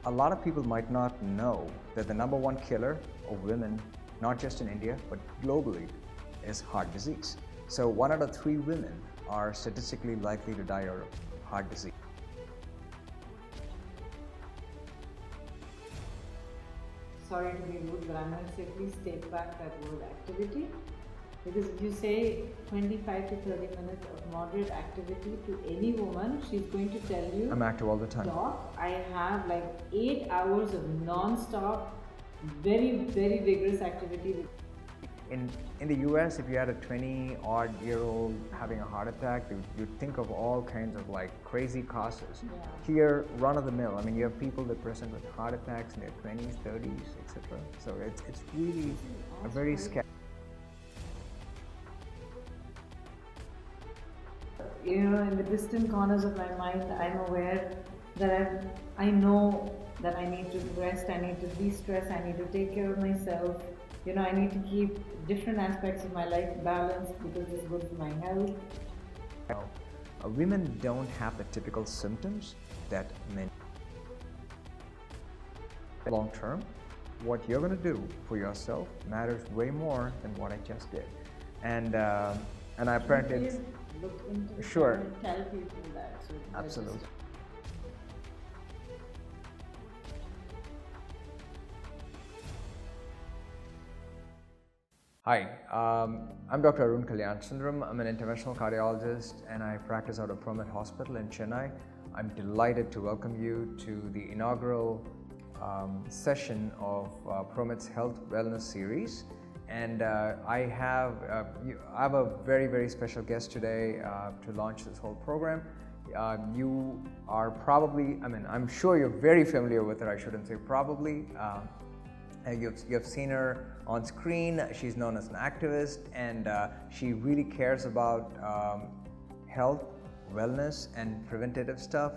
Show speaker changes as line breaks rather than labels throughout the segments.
A lot of people might not know that the number one killer of women, not just in India, but globally, is heart disease. So 1 out of 3 women are statistically likely to die of heart disease.
Sorry to be rude, but I'm going to say please take back that word activity. Because if you say 25 to 30 minutes of moderate activity to any woman, she's going to tell you,
I'm active all the time.
Doc, I have like 8 hours of non-stop, very, very vigorous activity.
In the US, if you had a 20-odd-year-old having a heart attack, you'd think of all kinds of like crazy causes.
Yeah.
Here, run of the mill. I mean, you have people that present with heart attacks in their 20s, 30s, etc. So it's really a very scary.
You know, in the distant corners of my mind, I'm aware that I know that I need to rest, I need to de-stress, I need to take care of myself. You know, I need to keep different aspects of my life balanced because it's good for my health.
Women don't have the typical symptoms that men. Long term, what you're going to do for yourself matters way more than what I just did. And I apparently
look into
sure.
And tell people that. So
absolutely. Hi, I'm Dr. Arun Kalyanasundaram. I'm an interventional cardiologist and I practice out of Promed Hospital in Chennai. I'm delighted to welcome you to the inaugural session of Promed's Health Wellness Series. And I have a very, very special guest today to launch this whole program. You are probably, I'm sure you're very familiar with her, I shouldn't say probably. You've seen her on screen. She's known as an activist and she really cares about health, wellness and preventative stuff.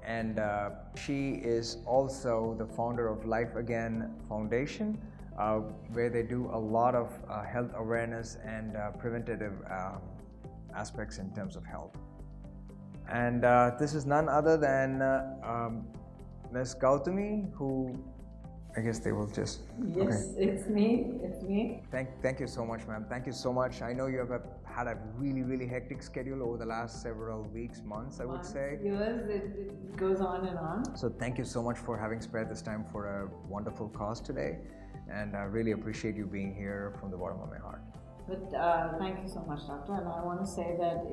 And she is also the founder of Life Again Foundation, where they do a lot of health awareness and preventative aspects in terms of health. And this is none other than Ms Gautami, who I guess they will just...
Yes, okay. It's me.
Thank you so much, ma'am. Thank you so much. I know you have had a really, really hectic schedule over the last several weeks, months, I would say.
Years, it goes on and on.
So thank you so much for having spared this time for a wonderful cause today. And I really appreciate you being here from the bottom of my heart.
But thank you so much, Doctor. And I want to say that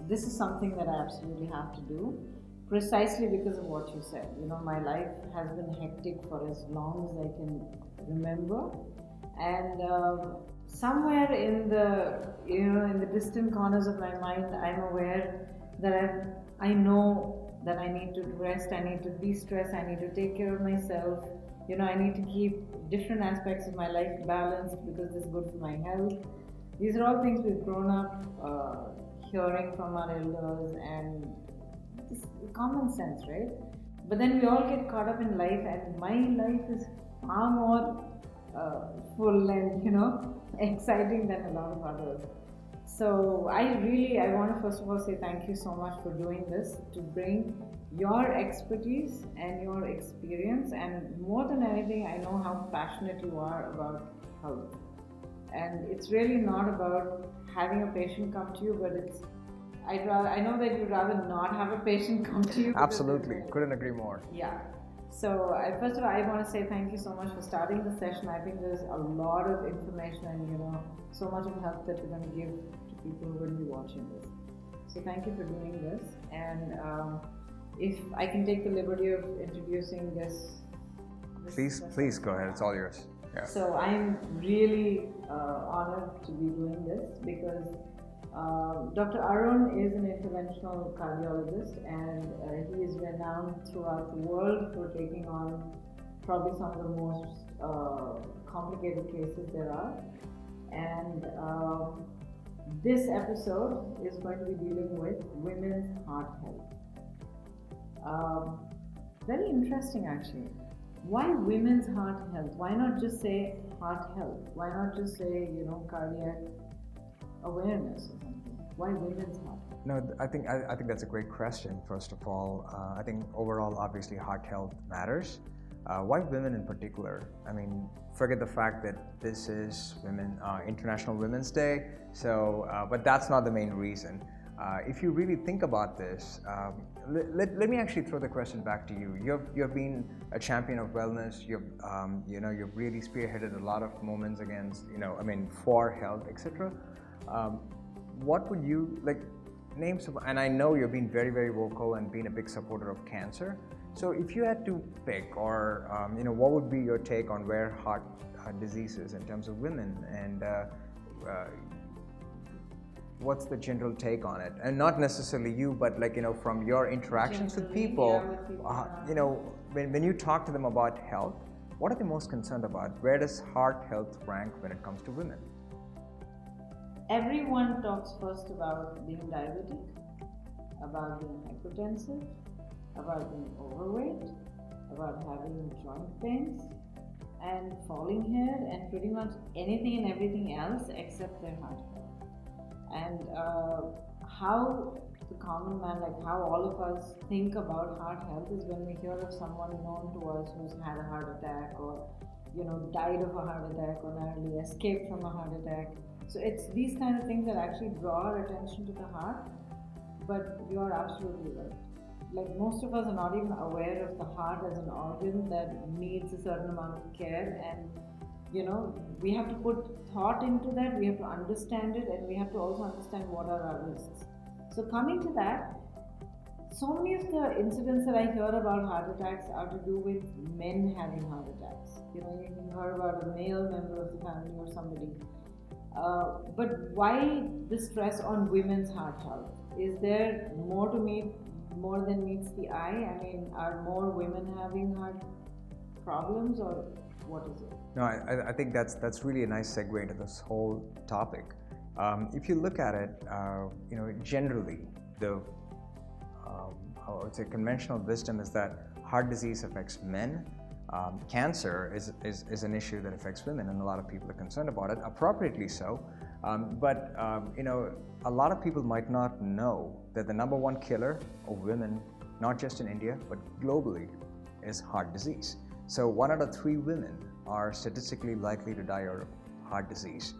this is something that I absolutely have to do. Precisely because of what you said. You know, my life has been hectic for as long as I can remember, and somewhere in the distant corners of my mind, I'm aware that I know that I need to rest, I need to de-stress, I need to take care of myself. You know, I need to keep different aspects of my life balanced because it's good for my health. These are all things we've grown up hearing from our elders and it's common sense, right? But then we all get caught up in life, and my life is far more full and, you know, exciting than a lot of others. So I want to first of all say thank you so much for doing this, to bring your expertise and your experience, and more than anything, I know how passionate you are about health. And it's really not about having a patient come to you, but I know that you'd rather not have a patient come to you.
Absolutely, couldn't agree more.
Yeah. So first of all, I want to say thank you so much for starting the session. I think there's a lot of information and, you know, so much of help that you're going to give to people who are going to be watching this. So thank you for doing this. And if I can take the liberty of introducing this
Please go ahead. It's all yours. Yeah.
So I'm really honored to be doing this because Dr. Arun is an interventional cardiologist and he is renowned throughout the world for taking on probably some of the most complicated cases there are. And this episode is going to be dealing with women's heart health. Very interesting actually. Why women's heart health? Why not just say heart health? Why not just say, you know, cardiac awareness or something? Why women's heart?
No, I think that's a great question. First of all, I think overall, obviously, heart health matters. Why women in particular? I mean, forget the fact that this is International Women's Day, so but that's not the main reason. If you really think about this, let me actually throw the question back to you. You've been a champion of wellness. You've really spearheaded a lot of movements against, for health, etc. What would you like? Name some, and I know you've been very, very vocal and been a big supporter of cancer. So if you had to pick, or what would be your take on where heart disease is in terms of women, and what's the general take on it? And not necessarily you, but from your interactions with people, when you talk to them about health, what are they most concerned about? Where does heart health rank when it comes to women?
Everyone talks first about being diabetic, about being hypertensive, about being overweight, about having joint pains and falling hair, and pretty much anything and everything else except their heart health. And how the common man, how all of us think about heart health is when we hear of someone known to us who's had a heart attack, or died of a heart attack, or narrowly escaped from a heart attack. So it's these kind of things that actually draw our attention to the heart. But you are absolutely right. Most of us are not even aware of the heart as an organ that needs a certain amount of care, and we have to put thought into that, we have to understand it, and we have to also understand what are our risks. So coming to that, so many of the incidents that I hear about heart attacks are to do with men having heart attacks. You heard about a male member of the family or somebody. But why the stress on women's heart health? Is there more than meets the eye? I mean, are more women having heart problems, or what is it?
No, I think that's really a nice segue into this whole topic. If you look at it, generally the I would say conventional wisdom is that heart disease affects men. Cancer is an issue that affects women, and a lot of people are concerned about it, appropriately so. But a lot of people might not know that the number one killer of women, not just in India but globally, is heart disease. So 1 out of 3 women are statistically likely to die of heart disease,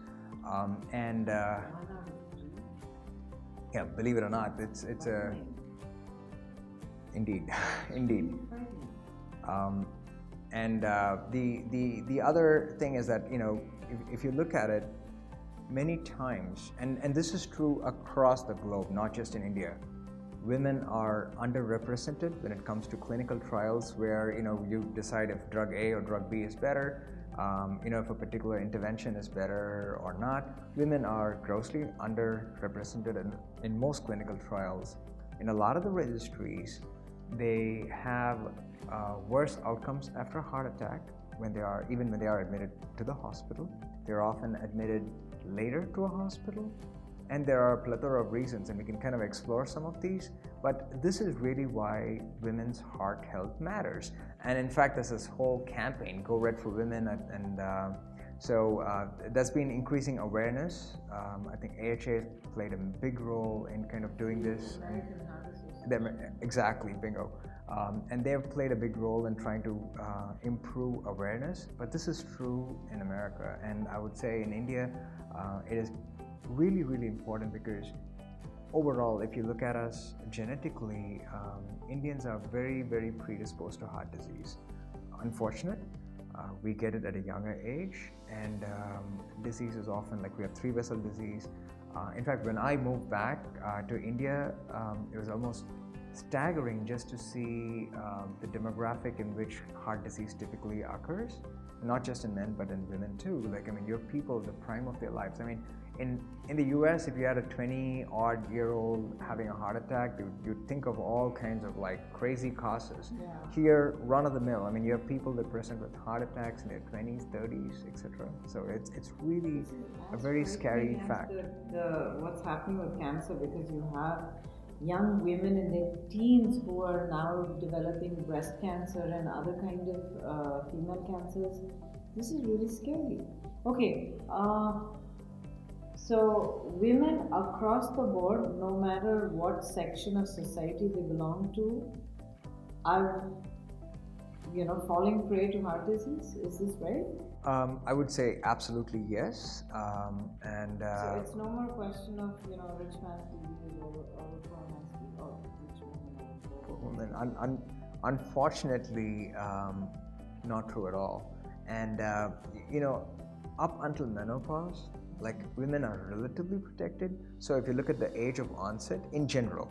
yeah, believe it or not, it's a indeed. And the other thing is that if you look at it, many times, and this is true across the globe, not just in India, women are underrepresented when it comes to clinical trials where you decide if drug A or drug B is better, if a particular intervention is better or not. Women are grossly underrepresented in most clinical trials. In a lot of the registries, they have worse outcomes after a heart attack when they are admitted to the hospital. They're often admitted later to a hospital, and there are a plethora of reasons, and we can kind of explore some of these. But this is really why women's heart health matters. And in fact, there's this whole campaign, Go Red for Women, and so that's been increasing awareness. I think AHA played a big role in kind of doing this. Exactly, bingo. And they've played a big role in trying to improve awareness. But this is true in America, and I would say in India, it is really, really important because overall, if you look at us genetically, Indians are very, very predisposed to heart disease. Unfortunate, we get it at a younger age, and disease is often we have 3-vessel disease. In fact, when I moved back to India, it was almost staggering just to see the demographic in which heart disease typically occurs, not just in men but in women too. You have people at the prime of their lives. In the US, if you had a 20-odd-year-old having a heart attack, you'd think of all kinds of crazy causes.
Yeah.
Here, run-of-the-mill. You have people that present with heart attacks in their 20s, 30s, etc. So it's really a very scary fact.
What's happening with cancer, because you have young women in their teens who are now developing breast cancer and other kind of female cancers. This is really scary. Okay. So women across the board, no matter what section of society they belong to, are falling prey to heart disease. Is this right?
I would say absolutely yes.
So it's no more question of rich man's disease or poor man's disease or rich man and
Unfortunately, not true at all. And up until menopause, like women are relatively protected. So if you look at the age of onset in general,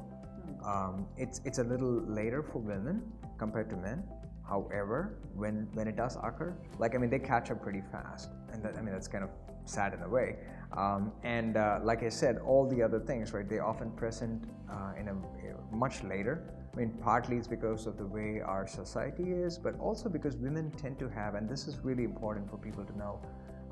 it's a little later for women compared to men. However, when it does occur, they catch up pretty fast, and that's kind of sad in a way. Like I said, all the other things, right? They often present in a much later. Partly it's because of the way our society is, but also because women tend to have, and this is really important for people to know,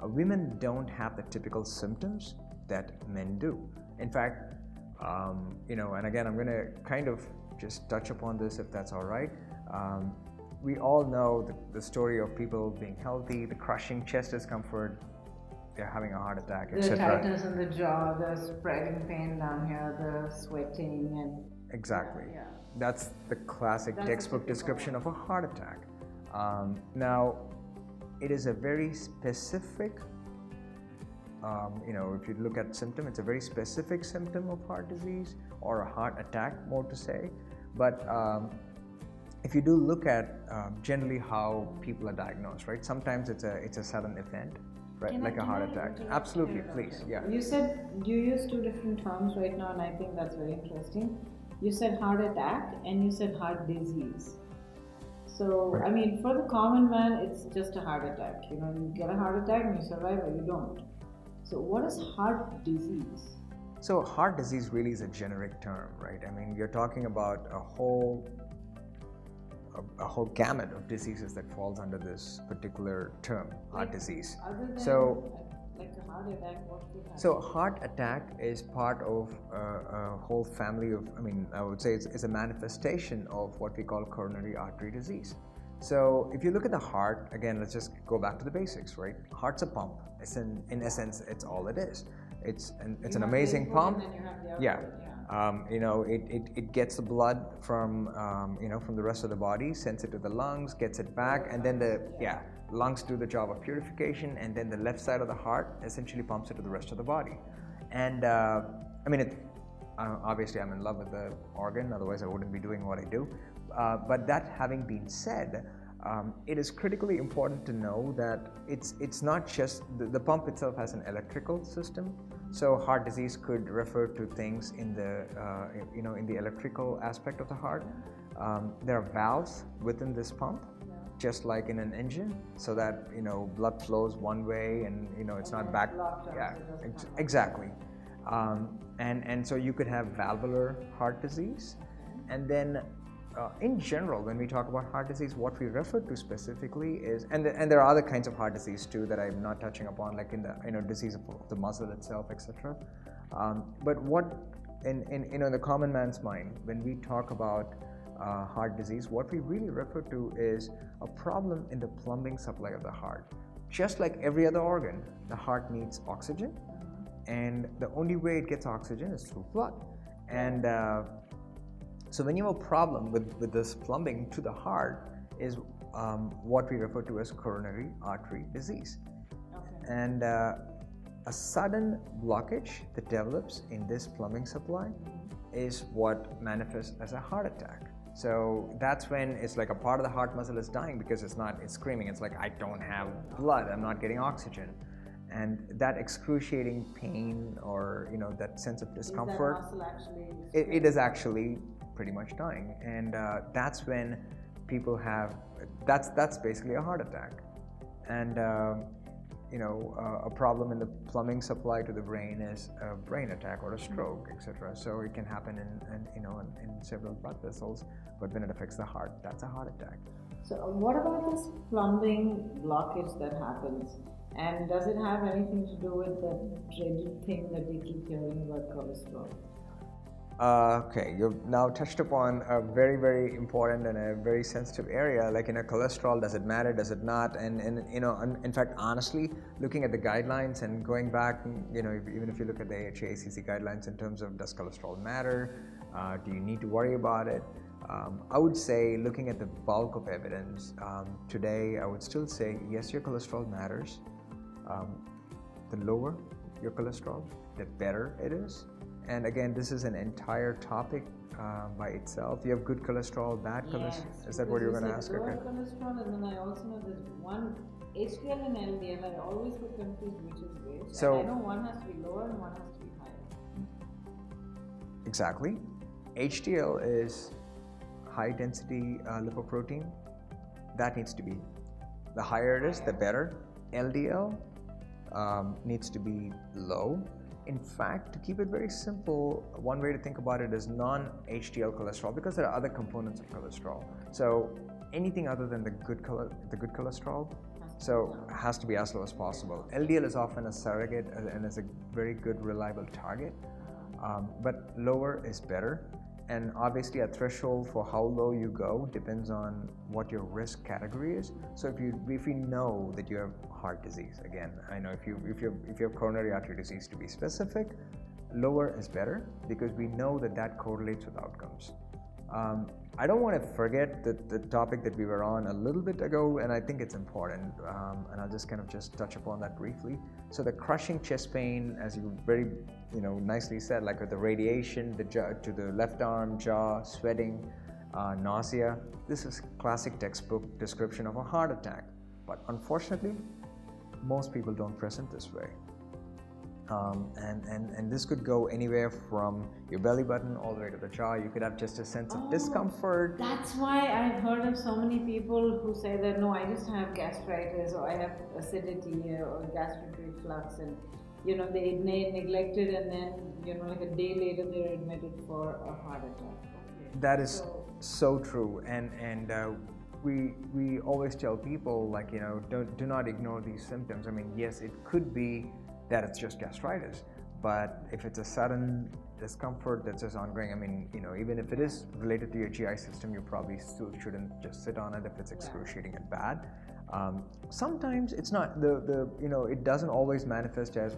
women don't have the typical symptoms that men do. In fact, and again, I'm going to kind of just touch upon this if that's all right. We all know the story of people being healthy, the crushing chest discomfort, they're having a heart attack, etc.
The tightness in the jaw, the spreading pain down here, the sweating, and
exactly.
Yeah.
That's the classic textbook description of a heart attack. Now, it is a very specific, if you look at symptom, it's a very specific symptom of heart disease or a heart attack, more to say. But if you do look at generally how people are diagnosed, right? Sometimes it's a sudden event, right? Like a heart attack. Absolutely, please. Yeah.
You said you use two different terms right now, and I think that's very interesting. You said heart attack and you said heart disease. So,
right.
For the common man, it's just a heart attack. You get a heart attack and you survive or you don't. So, what is heart disease?
So, heart disease really is a generic term, right? You're talking about a whole gamut of diseases that falls under this particular term, heart disease.
Other than like a heart attack, what could happen?
So heart attack is part of a whole family of, I would say it's a manifestation of what we call coronary artery disease. So if you look at the heart, again, let's just go back to the basics, right? Heart's a pump. It's in essence, it's all it is. It's an amazing pump. Yeah. It gets the blood from from the rest of the body, sends it to the lungs, gets it back, and then the lungs do the job of purification, and then the left side of the heart essentially pumps it to the rest of the body. And obviously I'm in love with the organ, otherwise I wouldn't be doing what I do. But that having been said, it is critically important to know that it's not just the pump itself has an electrical system. So heart disease could refer to things in the in the electrical aspect of the heart. There are valves within this pump, just like in an engine, so that blood flows one way and it's not back. Yeah, exactly. And so you could have valvular heart disease, and then in general, when we talk about heart disease, what we refer to specifically is, and there are other kinds of heart disease too that I'm not touching upon, like in the disease of the muscle itself, etc. But what in the common man's mind, when we talk about heart disease, what we really refer to is a problem in the plumbing supply of the heart. Just like every other organ, the heart needs oxygen, and the only way it gets oxygen is through blood. And so when you have a problem with this plumbing to the heart is what we refer to as coronary artery disease. Okay. And a sudden blockage that develops in this plumbing supply is what manifests as a heart attack. So that's when it's like a part of the heart muscle is dying because it's screaming. It's like, I don't have blood, I'm not getting oxygen. And that excruciating pain or that sense of discomfort,
is that muscle actually
it is actually pretty much dying. And that's when people have, that's basically a heart attack. And a problem in the plumbing supply to the brain is a brain attack or a stroke, etc. So it can happen in several blood vessels, but when it affects the heart, that's a heart attack.
So what about this plumbing blockage that happens? And does it have anything to do with the dreaded thing that we keep hearing about cholesterol?
Okay, you've now touched upon a very, very important and a very sensitive area. Like cholesterol, does it matter? Does it not? And in fact, honestly, looking at the guidelines and going back, even if you look at the AHA-ACC guidelines in terms of does cholesterol matter? Do you need to worry about it? I would say, looking at the bulk of evidence, today I would still say, yes, your cholesterol matters. The lower your cholesterol, the better it is. And again, this is an entire topic by itself. You have good cholesterol, bad cholesterol. Is that what you're going to ask?
Lower cholesterol, and then I also know there's one HDL and LDL. I always get confused which is which. So and I know one has to be lower and one has to be higher.
Exactly. HDL is high density lipoprotein. That needs to be, the higher it is, the better. LDL needs to be low. In fact, to keep it very simple, one way to think about it is non-HDL cholesterol, because there are other components of cholesterol. So anything other than the good cholesterol has to be as low as possible. LDL is often a surrogate and is a very good, reliable target, but lower is better. And obviously, a threshold for how low you go depends on what your risk category is. So if you know that you have heart disease, again, I know if you have coronary artery disease, to be specific, lower is better, because we know that correlates with outcomes. I don't want to forget the topic that we were on a little bit ago, and I think it's important, and I'll just touch upon that briefly. So the crushing chest pain, as you very nicely said, like with the radiation, to the left arm, jaw, sweating, nausea, this is classic textbook description of a heart attack. But unfortunately, most people don't present this way. And this could go anywhere from your belly button all the way to the jaw. You could have just a sense of discomfort.
That's why I've heard of so many people who say that, no, I just have gastritis, or I have acidity, or gastric reflux, and they neglected, and then like a day later they're admitted for a heart attack. Okay.
That is so true, and we always tell people, like, do not ignore these symptoms. I mean, yes, it could be that it's just gastritis, but if it's a sudden discomfort that's just ongoing, I mean, even if it is related to your GI system, you probably still shouldn't just sit on it if it's excruciating and bad. Sometimes it's not it doesn't always manifest as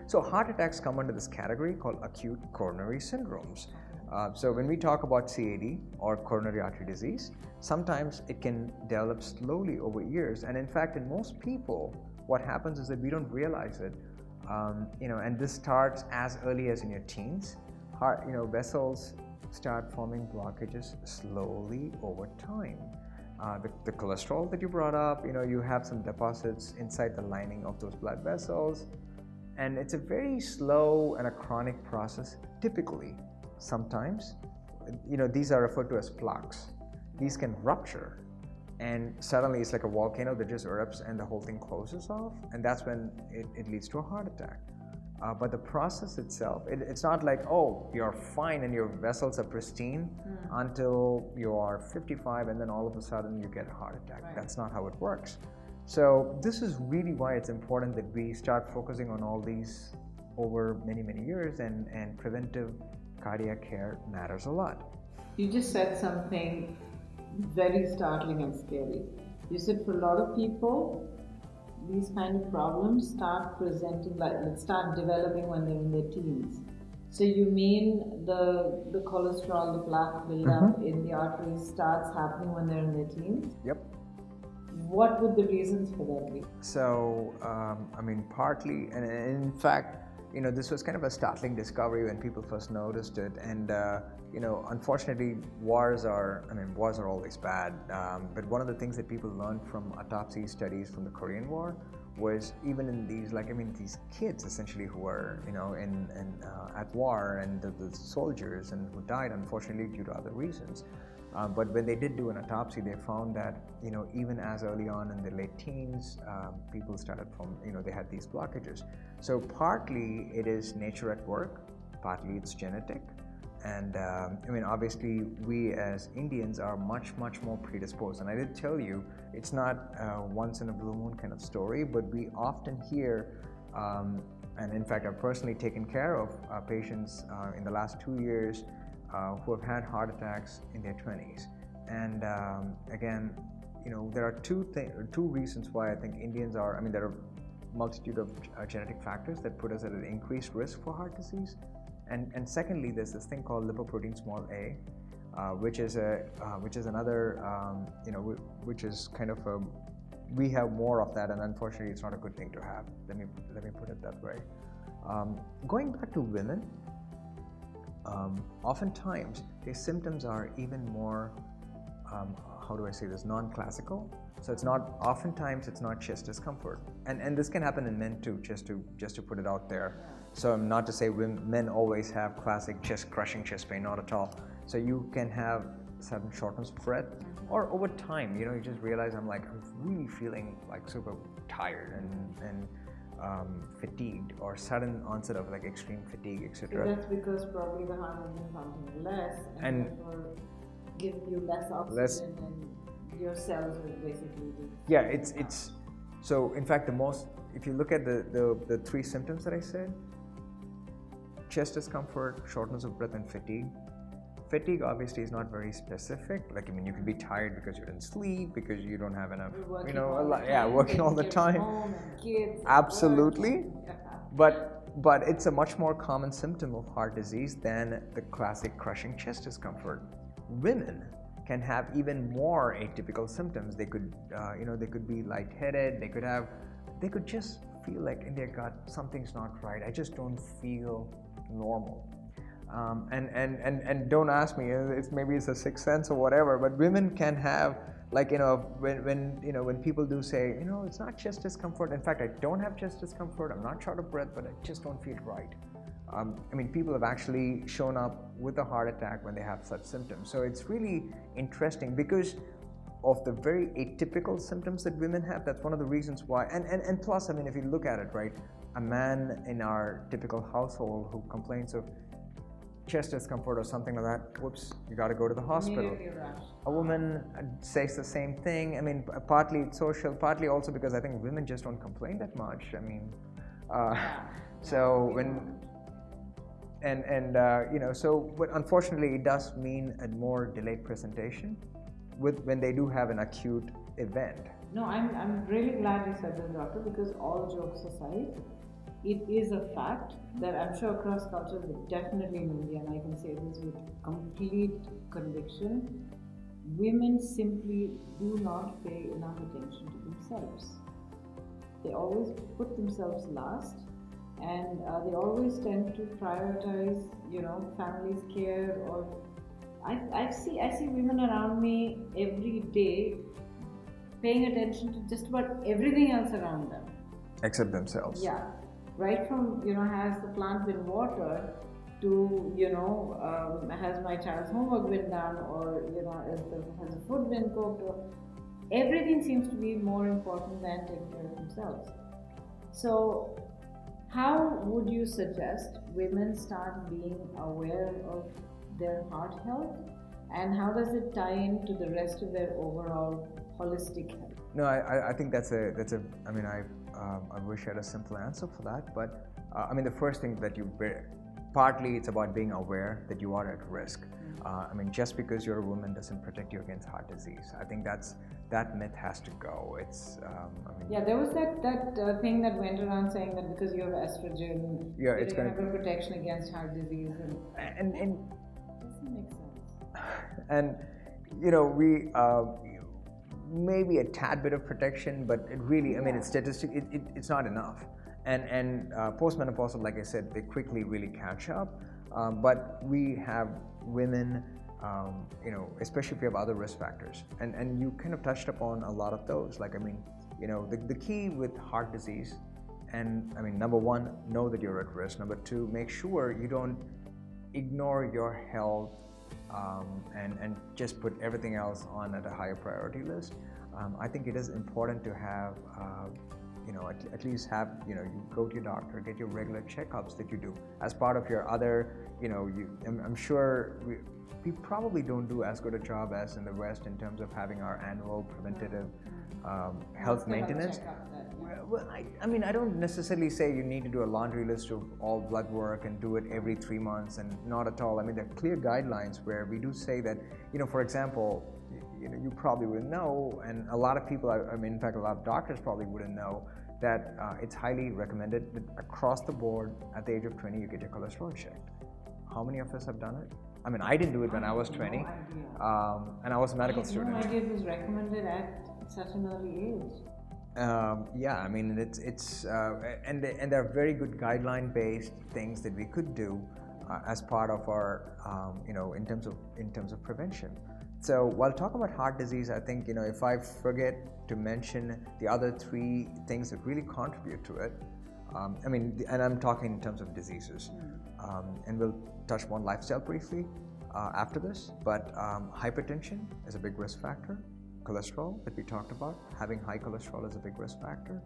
so heart attacks come under this category called acute coronary syndromes. So when we talk about CAD, or coronary artery disease, sometimes it can develop slowly over years, and in fact, in most people, what happens is that we don't realize it. And this starts as early as in your teens. Vessels start forming blockages slowly over time. The cholesterol that you brought up, you have some deposits inside the lining of those blood vessels, and it's a very slow and a chronic process. Typically, sometimes, these are referred to as plaques. These can rupture, and suddenly it's like a volcano that just erupts and the whole thing closes off, and that's when it leads to a heart attack. But the process itself, it's not like, oh, you're fine and your vessels are pristine until you are 55, and then all of a sudden you get a heart attack. Right. That's not how it works. So this is really why it's important that we start focusing on all these over many, many years, and preventive cardiac care matters a lot.
You just said something very startling and scary. You said for a lot of people, these kind of problems start developing when they're in their teens. So you mean the cholesterol, the plaque buildup in the arteries starts happening when they're in their teens?
Yep.
What would the reasons for that be?
So, partly, and in fact, this was kind of a startling discovery when people first noticed it, and unfortunately, wars are always bad. But one of the things that people learned from autopsy studies from the Korean War was, even in these kids essentially who were at war, and the soldiers, and who died unfortunately due to other reasons. But when they did do an autopsy, they found that even as early on in the late teens, people started they had these blockages. So partly it is nature at work, partly it's genetic, and obviously we as Indians are much more predisposed. And I did tell you, it's not once in a blue moon kind of story, but we often hear, and in fact I've personally taken care of patients in the last 2 years who have had heart attacks in their 20s. And again, there are two reasons why I think Indians are, there are a multitude of genetic factors that put us at an increased risk for heart disease. And secondly, there's this thing called lipoprotein small a, which is another, which is kind of a, we have more of that, and unfortunately it's not a good thing to have. Let me put it that way. Going back to women, oftentimes their symptoms are even more, how do I say this, non-classical. So it's not, oftentimes it's not chest discomfort, and this can happen in men too, just to put it out there. So not to say men always have classic crushing chest pain, not at all. So you can have sudden shortness of breath, or over time, you just realize I'm really feeling like super tired and fatigued, or sudden onset of like extreme fatigue, etc.
So that's because probably the heart has been pumping less and therefore giving you less oxygen, and your cells will basically be.
Yeah, it's so in fact if you look at the three symptoms that I said: chest discomfort, shortness of breath, and fatigue. Fatigue obviously is not very specific. Like, you can be tired because you didn't sleep, because you don't have enough, working all the time.
Home and kids.
Absolutely. But it's a much more common symptom of heart disease than the classic crushing chest discomfort. Women can have even more atypical symptoms. They could, they could be lightheaded. They could just feel like in their gut something's not right. I just don't feel normal. And don't ask me, maybe it's a sixth sense or whatever, but women can have, when people do say, it's not chest discomfort. In fact, I don't have chest discomfort, I'm not short of breath, but I just don't feel right. People have actually shown up with a heart attack when they have such symptoms. So it's really interesting because of the very atypical symptoms that women have. That's one of the reasons why, and plus, if you look at it, right, a man in our typical household who complains of chest discomfort or something like that, whoops, you got to go to the hospital. A woman says the same thing. Partly it's social, partly also because I think women just don't complain that much. But unfortunately it does mean a more delayed presentation when they do have an acute event.
No, I'm really glad you said this, doctor, because all jokes aside, it is a fact that I'm sure across cultures, but definitely in India, and I can say this with complete conviction, women simply do not pay enough attention to themselves. They always put themselves last, and they always tend to prioritize, family's care. Or I see women around me every day paying attention to just about everything else around them,
except themselves.
Yeah. Right from, has the plant been watered to, has my child's homework been done, or, has the food been cooked, or everything seems to be more important than taking care of themselves. So, how would you suggest women start being aware of their heart health, and how does it tie into the rest of their overall holistic health?
No, I think I wish I had a simple answer for that, but the first thing that partly it's about being aware that you are at risk. Just because you're a woman doesn't protect you against heart disease. I think that myth has to go.
There was that thing that went around saying that because you have estrogen, you have a protection against heart disease, and it doesn't make sense.
And we. Maybe a tad bit of protection, but it really, it's statistic. It's not enough. And postmenopausal, like I said, they quickly really catch up. But we have women, especially if you have other risk factors, and you kind of touched upon a lot of those. The key with heart disease, and number one, know that you're at risk. Number two, make sure you don't ignore your health. And just put everything else on at a higher priority list. I think it is important to have, at least have, you go to your doctor, get your regular checkups that you do as part of your other, I'm sure we probably don't do as good a job as in the West in terms of having our annual preventative health maintenance. Well, I don't necessarily say you need to do a laundry list of all blood work and do it every 3 months, and not at all. There are clear guidelines where we do say that, for example, you probably wouldn't know, and a lot of people, in fact, a lot of doctors probably wouldn't know that it's highly recommended that across the board at the age of 20 you get your cholesterol checked. How many of us have done it? I mean, I didn't do it when I was 20,
no idea.
And I was a medical
I had
student.
no idea it was recommended at such an early age.
Yeah, I mean, and there are very good guideline-based things that we could do as part of our, in terms of prevention. So while talking about heart disease, I think if I forget to mention the other three things that really contribute to it, and I'm talking in terms of diseases, and we'll touch on lifestyle briefly after this. But hypertension is a big risk factor. Cholesterol that we talked about, having high cholesterol is a big risk factor,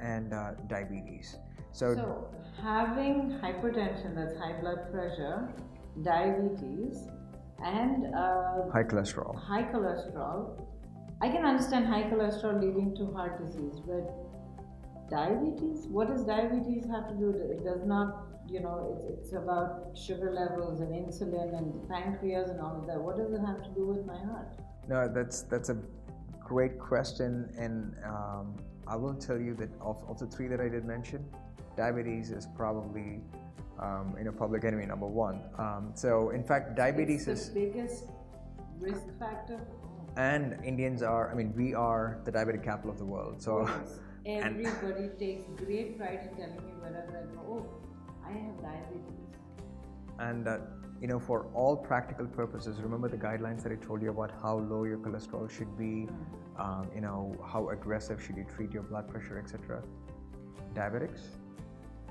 and diabetes.
So having hypertension, that's high blood pressure, diabetes, and
high cholesterol.
I can understand high cholesterol leading to heart disease, but diabetes? What does diabetes have to do with it? It does not, it's about sugar levels and insulin and the pancreas and all of that. What does it have to do with my heart?
No, that's a great question, and I will tell you that of the three that I did mention, diabetes is probably public enemy number one. So in fact, diabetes is
the biggest risk factor.
And Indians are, we are the diabetic capital of the world. So
yes. Everybody takes great pride in telling me whenever I go, oh, I have diabetes.
And for all practical purposes, remember the guidelines that I told you about how low your cholesterol should be, how aggressive should you treat your blood pressure, etc. Diabetics,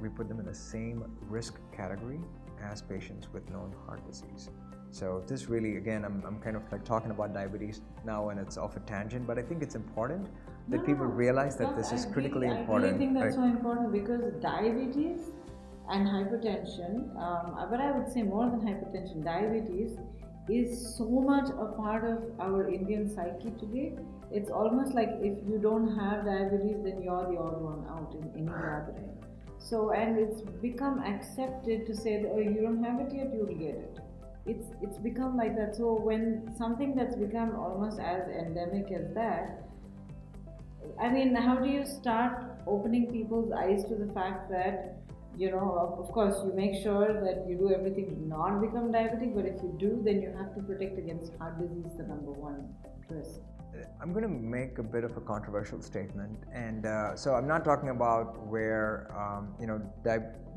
we put them in the same risk category as patients with known heart disease. So this really, again, I'm kind of like talking about diabetes now, and it's off a tangent, but I think it's important that people realize that this is critically important.
I really think that's so important, because diabetes and hypertension, but I would say more than hypertension, diabetes is so much a part of our Indian psyche today. It's almost like if you don't have diabetes, then you're the odd one out in any gathering. So, and it's become accepted to say that, oh, you don't have it yet, you'll get it. It's become like that. So when something that's become almost as endemic as that, how do you start opening people's eyes to the fact that, of course, you make sure that you do everything to not become diabetic, but if you do, then you have to protect against heart disease, the number one risk.
I'm going to make a bit of a controversial statement, and so I'm not talking about where,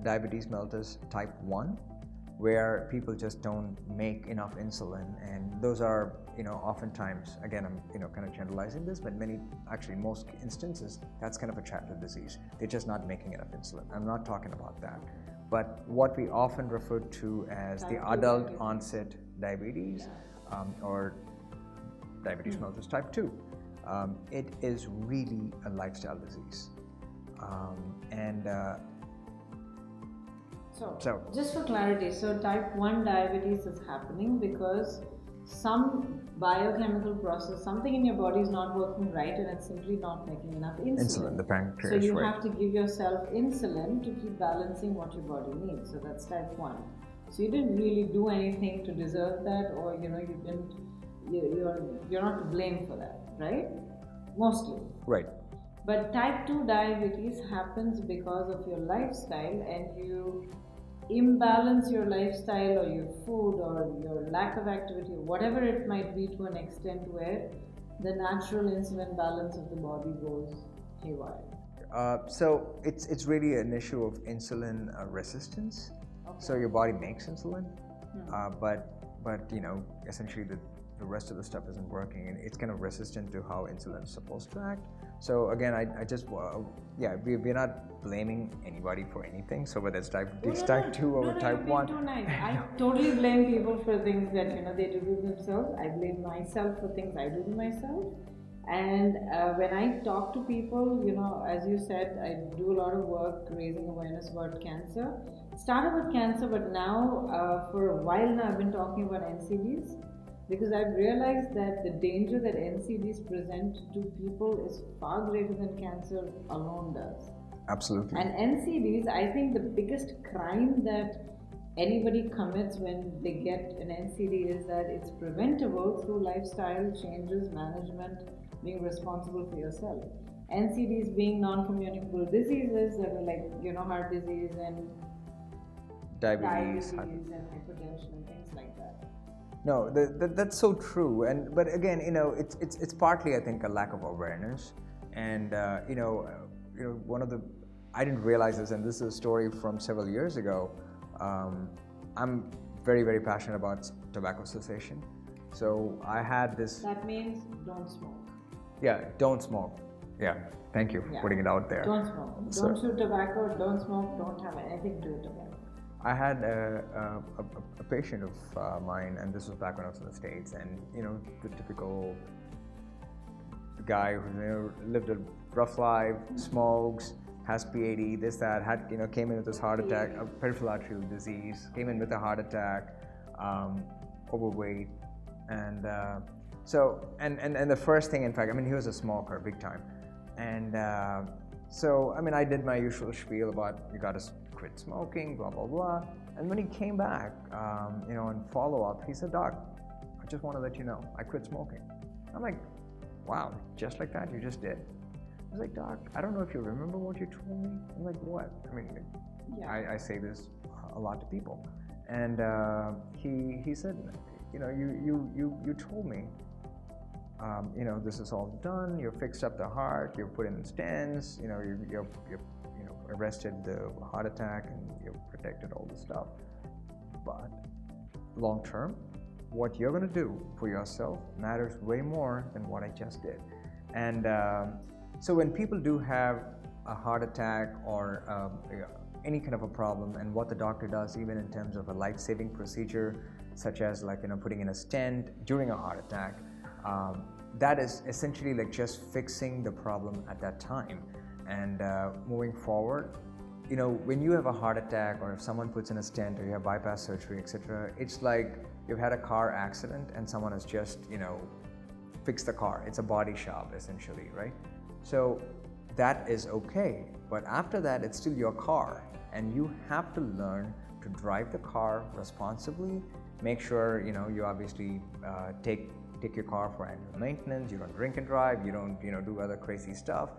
diabetes mellitus type 1, where people just don't make enough insulin, and those are, oftentimes, again, I'm, kind of generalizing this, but in most instances, that's kind of a childhood disease. They're just not making enough insulin. I'm not talking about that. But what we often refer to as the adult onset diabetes, or diabetes mellitus type 2, it is really a lifestyle disease. So
just for clarity, so type 1 diabetes is happening because some biochemical process, something in your body is not working right, and it's simply not making enough insulin.
The pancreas,
so you have to give yourself insulin to keep balancing what your body needs. So that's type 1. So you didn't really do anything to deserve that, or you're not to blame for that, right? Mostly.
Right.
But type 2 diabetes happens because of your lifestyle, and you imbalance your lifestyle or your food or your lack of activity, whatever it might be, to an extent where the natural insulin balance of the body goes haywire.
So it's really an issue of insulin resistance.
Okay.
So your body makes insulin, but essentially the rest of the stuff isn't working, and it's kind of resistant to how insulin is supposed to act. So again, I just we're not blaming anybody for anything. So whether it's type 2 or type 1.
Too nice. I totally blame people for things that they do to themselves. I blame myself for things I do to myself. And when I talk to people, as you said, I do a lot of work raising awareness about cancer. Started with cancer, but now for a while now I've been talking about NCDs. Because I've realized that the danger that NCDs present to people is far greater than cancer alone does.
Absolutely.
And NCDs, I think the biggest crime that anybody commits when they get an NCD is that it's preventable through lifestyle changes, management, being responsible for yourself. NCDs being non-communicable diseases that are like, heart disease and
diabetes
and hypertension and things like that.
No, that's so true. But again, it's partly, I think, a lack of awareness. And one of the, I didn't realize this, and this is a story from several years ago. I'm very, very passionate about tobacco cessation. So I had this.
That means don't smoke.
Yeah, don't smoke. Yeah, thank you for putting it out there.
Don't smoke. Don't chew tobacco. Don't smoke. Don't have anything to do with tobacco.
I had a patient of mine, and this was back when I was in the States, and the typical guy who lived a rough life, smokes, has PAD, this, that, came in with this heart attack, a peripheral arterial disease, came in with a heart attack, overweight, and the first thing, in fact, he was a smoker, big time, and I did my usual spiel about you got to quit smoking, blah blah blah, and when he came back, in follow up, he said, "Doc, I just want to let you know, I quit smoking." I'm like, "Wow, just like that, you just did?" I was like, "Doc, I don't know if you remember what you told me." I'm like, "What?" I say this a lot to people, and he said, you told me, this is all done. You fixed up the heart. You put in stents. You arrested the heart attack, and you protected all the stuff. But long term, what you're going to do for yourself matters way more than what I just did." And so when people do have a heart attack or any kind of a problem, and what the doctor does, even in terms of a life-saving procedure, such as putting in a stent during a heart attack, that is essentially just fixing the problem at that time. And moving forward, when you have a heart attack, or if someone puts in a stent, or you have bypass surgery, etc., it's like you've had a car accident and someone has just fixed the car. It's a body shop essentially, right? So that is okay, but after that, it's still your car, and you have to learn to drive the car responsibly. Make sure you obviously take your car for annual maintenance. You don't drink and drive. You don't do other crazy stuff.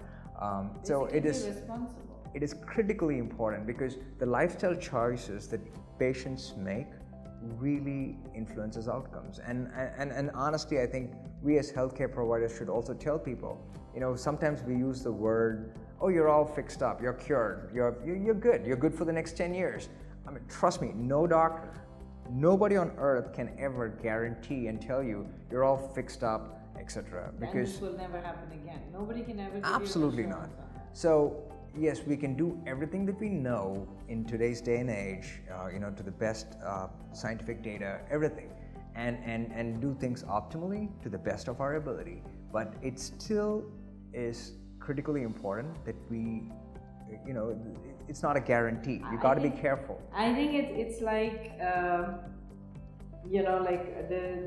So it is responsible. It is critically important, because the lifestyle choices that patients make really influences outcomes. And honestly, I think we as healthcare providers should also tell people, sometimes we use the word, "Oh, you're all fixed up, you're cured, you're good, you're good for the next 10 years. Trust me, no doctor, nobody on earth can ever guarantee and tell you you're all fixed up, etc.
Because this will never happen again. Nobody can ever give
absolutely
you
not. So yes, we can do everything that we know in today's day and age, to the best scientific data, everything, and do things optimally to the best of our ability. But it still is critically important that we, it's not a guarantee. You got to be careful.
I think it's like,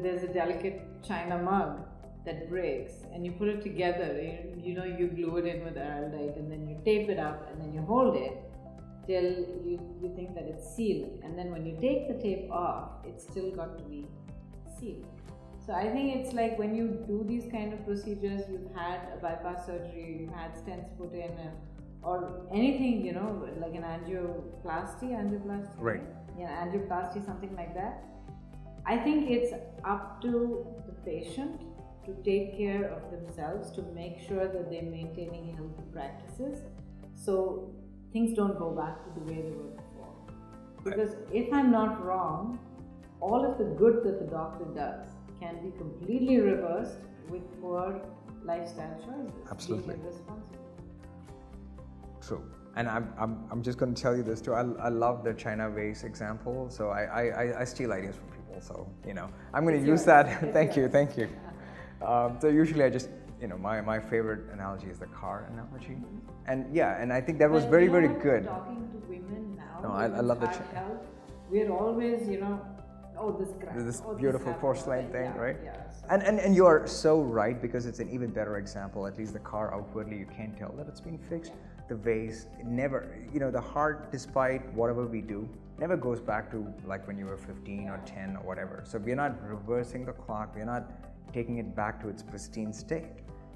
there's a delicate china mug that breaks, and you put it together, you glue it in with araldite, and then you tape it up, and then you hold it till you think that it's sealed, and then when you take the tape off, it's still got to be sealed. So I think it's like when you do these kind of procedures, you've had a bypass surgery, you've had stents put in, or anything, like an angioplasty,
right?
Yeah, angioplasty, something like that. I think it's up to the patient to take care of themselves, to make sure that they're maintaining healthy practices, so things don't go back to the way they were before. Because if I'm not wrong, all of the good that the doctor does can be completely reversed with poor lifestyle choices.
Absolutely.
Being irresponsible.
True. And I'm just going to tell you this too. I love the China vase example. So I steal ideas from people. So I'm going to use that. Thank you. So usually I just my favorite analogy is the car analogy. And yeah, and I think that was very, very good.
Talking to women now.
No, I love the
health. We're always
this beautiful porcelain thing, right?
Yeah.
And you are so right, because it's an even better example. At least the car outwardly, you can't tell that it's been fixed. The vase, never, the heart, despite whatever we do, never goes back to like when you were 15 or 10 or whatever. So we're not reversing the clock. We're not taking it back to its pristine state.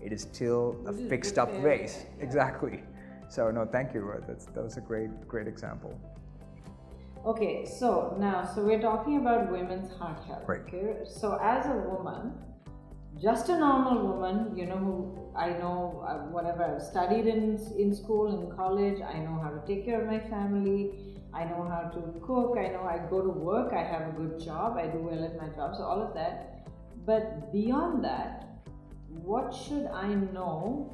It is still a fixed up vase. Yeah. Exactly. So no, thank you. That was a great example.
Okay, so we're talking about women's heart health.
Right.
Okay, so as a woman, just a normal woman, who I know, whatever I've studied in school, in college, I know how to take care of my family, I know how to cook, I know I go to work, I have a good job, I do well at my job, so all of that. But beyond that, what should I know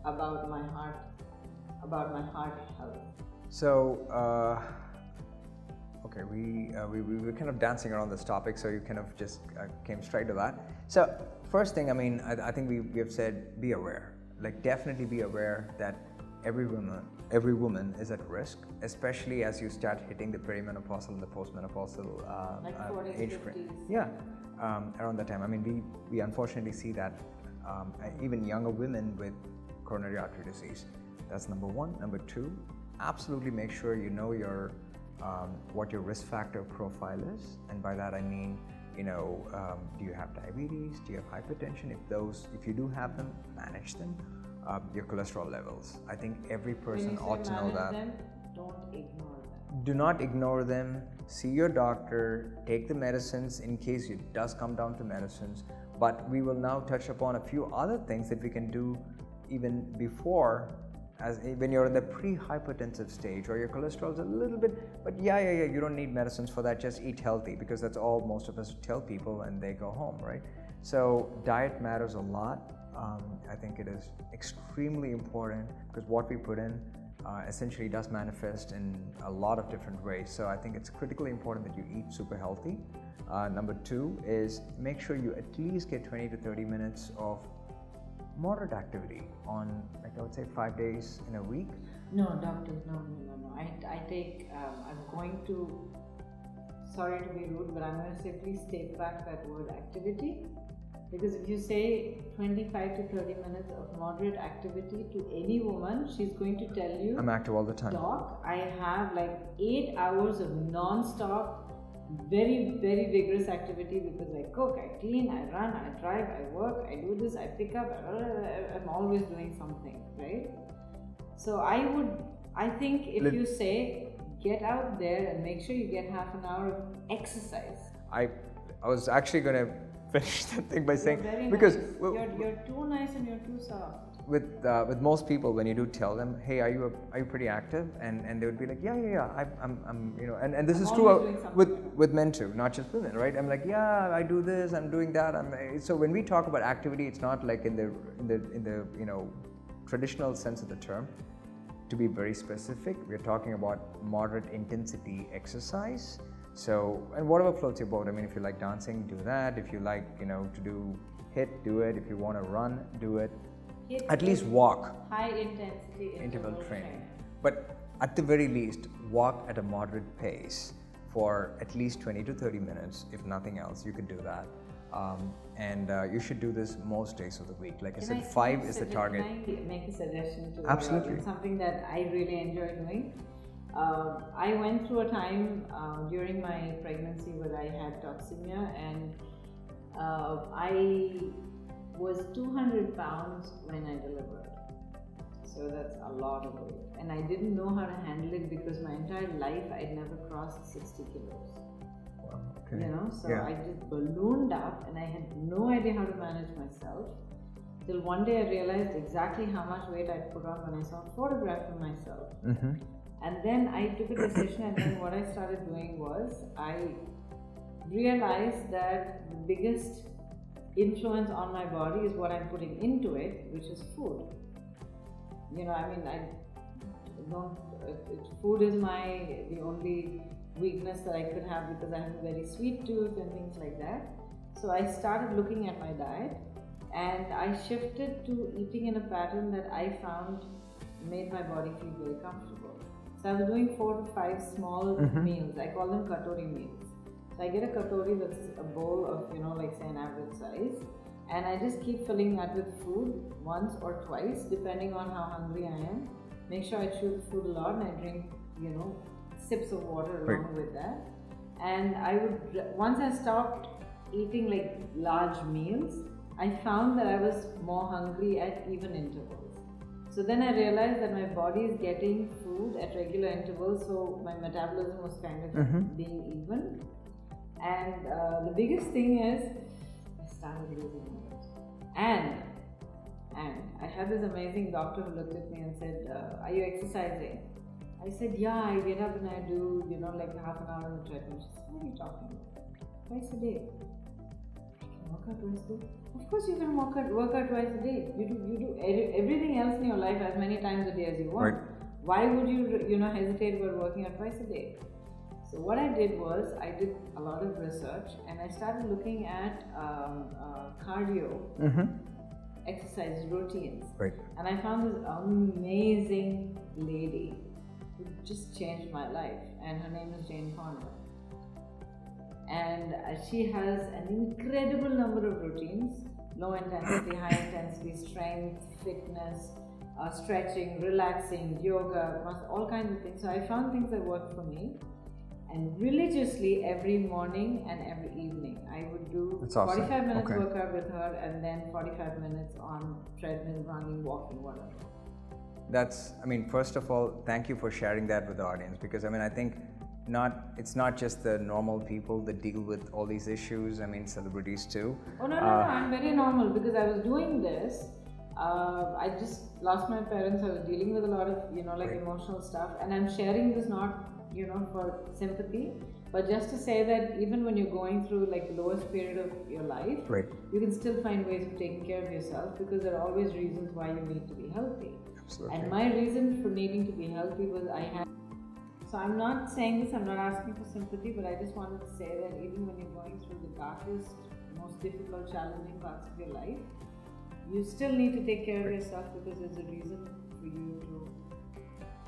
about my heart health?
So, okay, we were kind of dancing around this topic, so you kind of just came straight to that. So, first thing, I think we have said be aware. Like, definitely be aware that every woman is at risk, especially as you start hitting the perimenopausal and the postmenopausal
Like 40s,
age
50s.
frame. Yeah, around that time. We unfortunately see that even younger women with coronary artery disease. That's number one. Number two, absolutely make sure you know your what your risk factor profile is, and by that I mean, do you have diabetes? Do you have hypertension? If you do have them, manage them. Your cholesterol levels. I think every person ought to know that.
Them, don't ignore them.
Do not ignore them. See your doctor. Take the medicines in case it does come down to medicines. But we will now touch upon a few other things that we can do even before, as when you're in the pre-hypertensive stage or your cholesterol is a little bit, but yeah, you don't need medicines for that. Just eat healthy, because that's all most of us tell people when they go home, right? So diet matters a lot. I think it is extremely important, because what we put in essentially does manifest in a lot of different ways. So I think it's critically important that you eat super healthy. Number two is make sure you at least get 20 to 30 minutes of moderate activity on, like, I would say 5 days in a week.
No, doctor, no. I take, I'm going to, sorry to be rude, but I'm going to say please take back that word activity. Because if you say 25 to 30 minutes of moderate activity to any woman, she's going to tell you,
I'm active all the time.
Doc, I have like 8 hours of non-stop, very, very vigorous activity, because I cook, I clean, I run, I drive, I work, I do this, I pick up, I'm always doing something, right? So I think if you say, get out there and make sure you get half an hour of exercise.
I was actually going to finish that thing by saying,
very
because
nice. You're too nice and you're too soft.
With most people, when you do tell them, hey, are you pretty active, and they would be like, yeah, I'm and this is true with men too, not just women, right? I'm like, yeah, I do this, I'm doing that. So when we talk about activity, it's not like in the traditional sense of the term. To be very specific, we're talking about moderate intensity exercise. So, and whatever floats your boat. If you like dancing, do that. If you like, to do HIIT, do it. If you want to run, do it. At least walk.
High intensity interval training.
But at the very least, walk at a moderate pace for at least 20 to 30 minutes. If nothing else, you could do that. And you should do this most days of the week. Like I said, 5 is the target.
Can I make a suggestion to
Absolutely.
Something that I really enjoy doing. I went through a time during my pregnancy where I had toxemia, and I was 200 pounds when I delivered. So that's a lot of weight. And I didn't know how to handle it, because my entire life I'd never crossed 60 kilos.
Wow, okay.
So I just ballooned up, and I had no idea how to manage myself. Till one day I realized exactly how much weight I'd put on when I saw a photograph of myself.
Mm-hmm.
And then I took a decision, and then what I started doing was, I realized that the biggest influence on my body is what I'm putting into it, which is food. Food is the only weakness that I could have, because I have a very sweet tooth and things like that. So I started looking at my diet, and I shifted to eating in a pattern that I found made my body feel very comfortable. So I was doing 4 to 5 small meals. I call them katori meals. So I get a katori that's a bowl of, say an average size, and I just keep filling that with food once or twice, depending on how hungry I am. Make sure I chew the food a lot, and I drink, sips of water along with that. And once I stopped eating like large meals, I found that I was more hungry at even intervals. So then I realized that my body is getting food at regular intervals, so my metabolism was kind of being even. And the biggest thing is, I started losing weight. And I had this amazing doctor who looked at me and said, are you exercising? I said, yeah, I get up and I do, like half an hour on the treadmill. She said, what are you talking about? Twice a day. I can work out twice a day. Of course you can work out twice a day. You do everything else in your life as many times a day as you want. Right. Why would you, hesitate about working out twice a day? So what I did was, I did a lot of research and I started looking at cardio exercise routines.
Right.
And I found this amazing lady who just changed my life, and her name is Jane Conner. And she has an incredible number of routines: low intensity, high intensity, strength, fitness, stretching, relaxing, yoga, all kinds of things. So I found things that worked for me. And religiously, every morning and every evening, I would do 45 minutes workout with her, and then 45 minutes on treadmill, running, walking, whatever.
First of all, thank you for sharing that with the audience, because I think it's not just the normal people that deal with all these issues. Celebrities too.
Oh no, I'm very normal, because I was doing this. I just lost my parents. I was dealing with a lot of emotional stuff, and I'm sharing this not for sympathy, but just to say that even when you're going through the lowest period of your life,
right,
you can still find ways of taking care of yourself, because there are always reasons why you need to be healthy.
Absolutely.
And my reason for needing to be healthy was so I'm not saying this, I'm not asking for sympathy, but I just wanted to say that even when you're going through the darkest, most difficult, challenging parts of your life, you still need to take care of yourself, because there's a reason for you to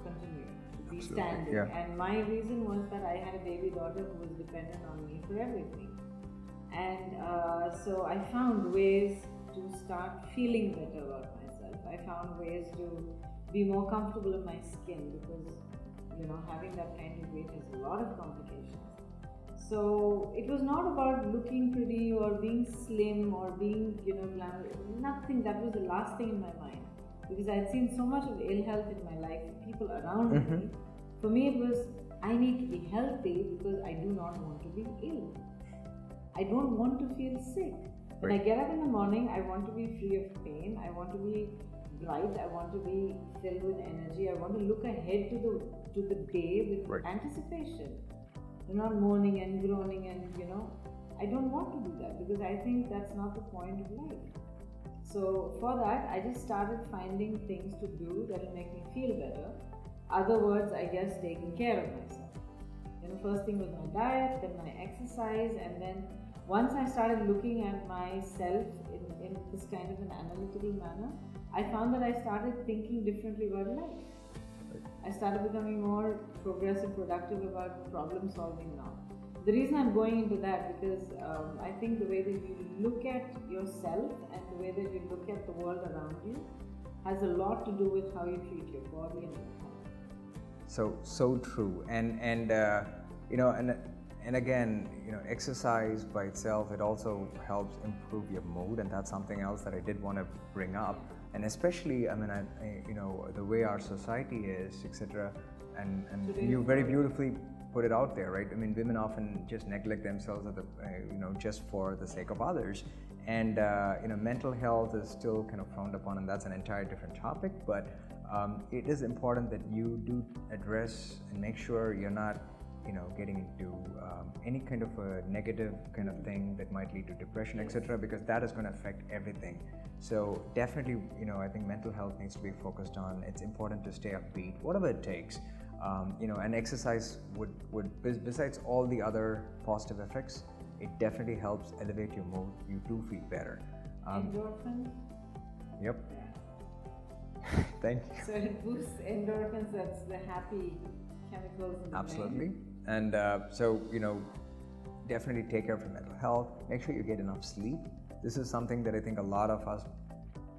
continue to be standing.
Yeah.
And my reason was that I had a baby daughter who was dependent on me for everything. And so I found ways to start feeling better about myself. I found ways to be more comfortable in my skin, because having that kind of weight has a lot of complications. So it was not about looking pretty or being slim or being glamorous. Nothing. That was the last thing in my mind, because I had seen so much of ill health in my life, people around me. For me it was, I need to be healthy because I do not want to be ill. I don't want to feel sick. When I get up in the morning, I want to be free of pain. I want to be bright. I want to be filled with energy. I want to look ahead to the day with anticipation. Not moaning and groaning and I don't want to do that, because I think that's not the point of life. So for that, I just started finding things to do that will make me feel better. Other words, I guess, taking care of myself. First thing was my diet, then my exercise, and then once I started looking at myself in this kind of an analytical manner, I found that I started thinking differently about life. I started becoming more progressive, productive about problem solving now. The reason I'm going into that, because I think the way that you look at yourself and the way that you look at the world around you has a lot to do with how you treat your body and your health.
So true. And again, exercise by itself, it also helps improve your mood, and that's something else that I did want to bring up. And especially, the way our society is, etc. And you very beautifully put it out there, right? Women often just neglect themselves at the, just for the sake of others. And mental health is still kind of frowned upon, and that's an entire different topic. But it is important that you do address and make sure you're not getting into any kind of a negative kind of thing that might lead to depression, etc., because that is going to affect everything. So definitely, I think mental health needs to be focused on. It's important to stay upbeat, whatever it takes. And exercise would, besides all the other positive effects, it definitely helps elevate your mood. You do feel better.
Endorphins?
Yep. Thank you.
So it boosts endorphins, that's the happy chemicals in the
Absolutely.
brain.
And definitely take care of your mental health. Make sure you get enough sleep. This is something that I think a lot of us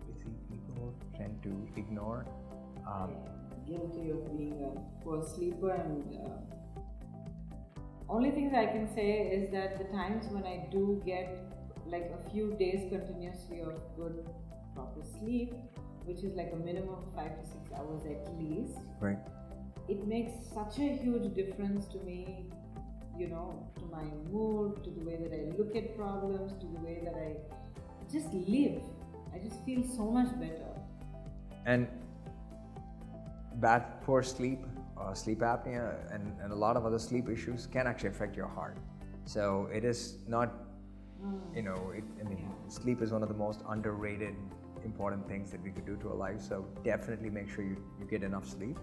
busy people tend to ignore.
Guilty of being a poor sleeper, and only things I can say is that the times when I do get like a few days continuously of good proper sleep, which is like a minimum of 5 to 6 hours at least.
Right.
It makes such a huge difference to me, you know, to my mood, to the way that I look at problems, to the way that I just live. I just feel so much better.
And poor sleep, sleep apnea, and a lot of other sleep issues can actually affect your heart. So it is not, you know, sleep is one of the most underrated, important things that we could do to our lives. So definitely make sure you get enough sleep.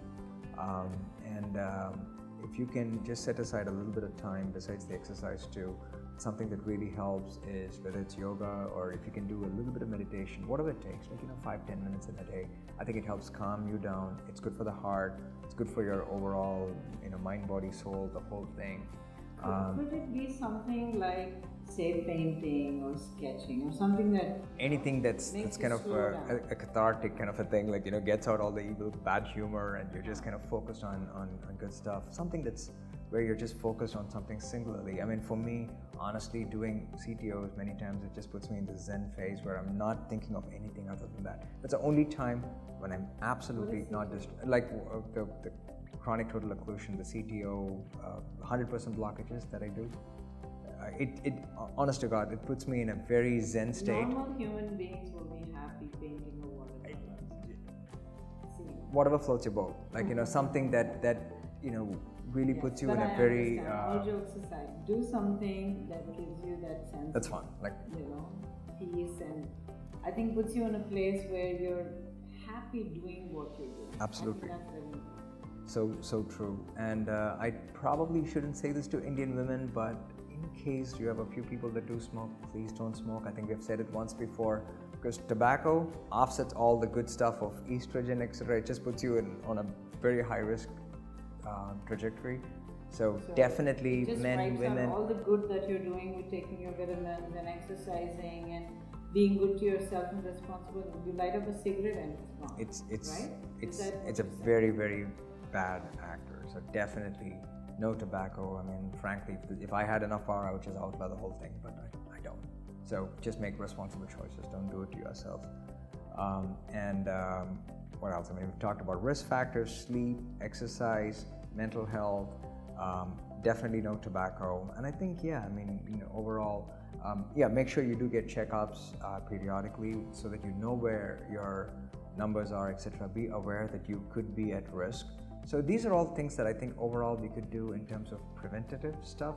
If you can just set aside a little bit of time besides the exercise too, something that really helps is whether it's yoga or if you can do a little bit of meditation, whatever it takes, like 5-10 minutes in a day. I think it helps calm you down. It's good for the heart. It's good for your overall, mind, body, soul, the whole thing.
Could it be something like, say, painting or sketching or something that
anything that's kind of a cathartic kind of a thing, like gets out all the evil, bad humor, and you're just kind of focused on good stuff. Something that's where you're just focused on something singularly. I mean, for me, honestly, doing CTOs many times, it just puts me in the Zen phase where I'm not thinking of anything other than that. That's the only time when I'm absolutely not like the chronic total occlusion, the CTO, 100% blockages that I do. It honest to God, it puts me in a very Zen state.
Normal human beings will be happy painting or
whatever floats your boat. Like something that really puts you in a very.
All jokes aside, do something that gives you that sense.
That's fun. Like
peace, and I think puts you in a place where you're happy doing what you're doing.
Absolutely.
That's very important.
So true. And I probably shouldn't say this to Indian women, but in case you have a few people that do smoke, please don't smoke. I think we've said it once before, because tobacco offsets all the good stuff of estrogen, etc. It just puts you on a very high risk trajectory. So definitely
just
men, women.
All the good that you're doing with taking your vitamins and exercising and being good to yourself and responsible. You light up a cigarette and it's gone.
It's a very, very bad actor. So definitely no tobacco. I mean, frankly, if I had enough power, I would just outlaw the whole thing, but I don't. So just make responsible choices. Don't do it to yourself. What else? I mean, we've talked about risk factors: sleep, exercise, mental health. Definitely no tobacco. And I think, overall, make sure you do get checkups periodically so that you know where your numbers are, etc. Be aware that you could be at risk. So these are all things that I think overall we could do in terms of preventative stuff.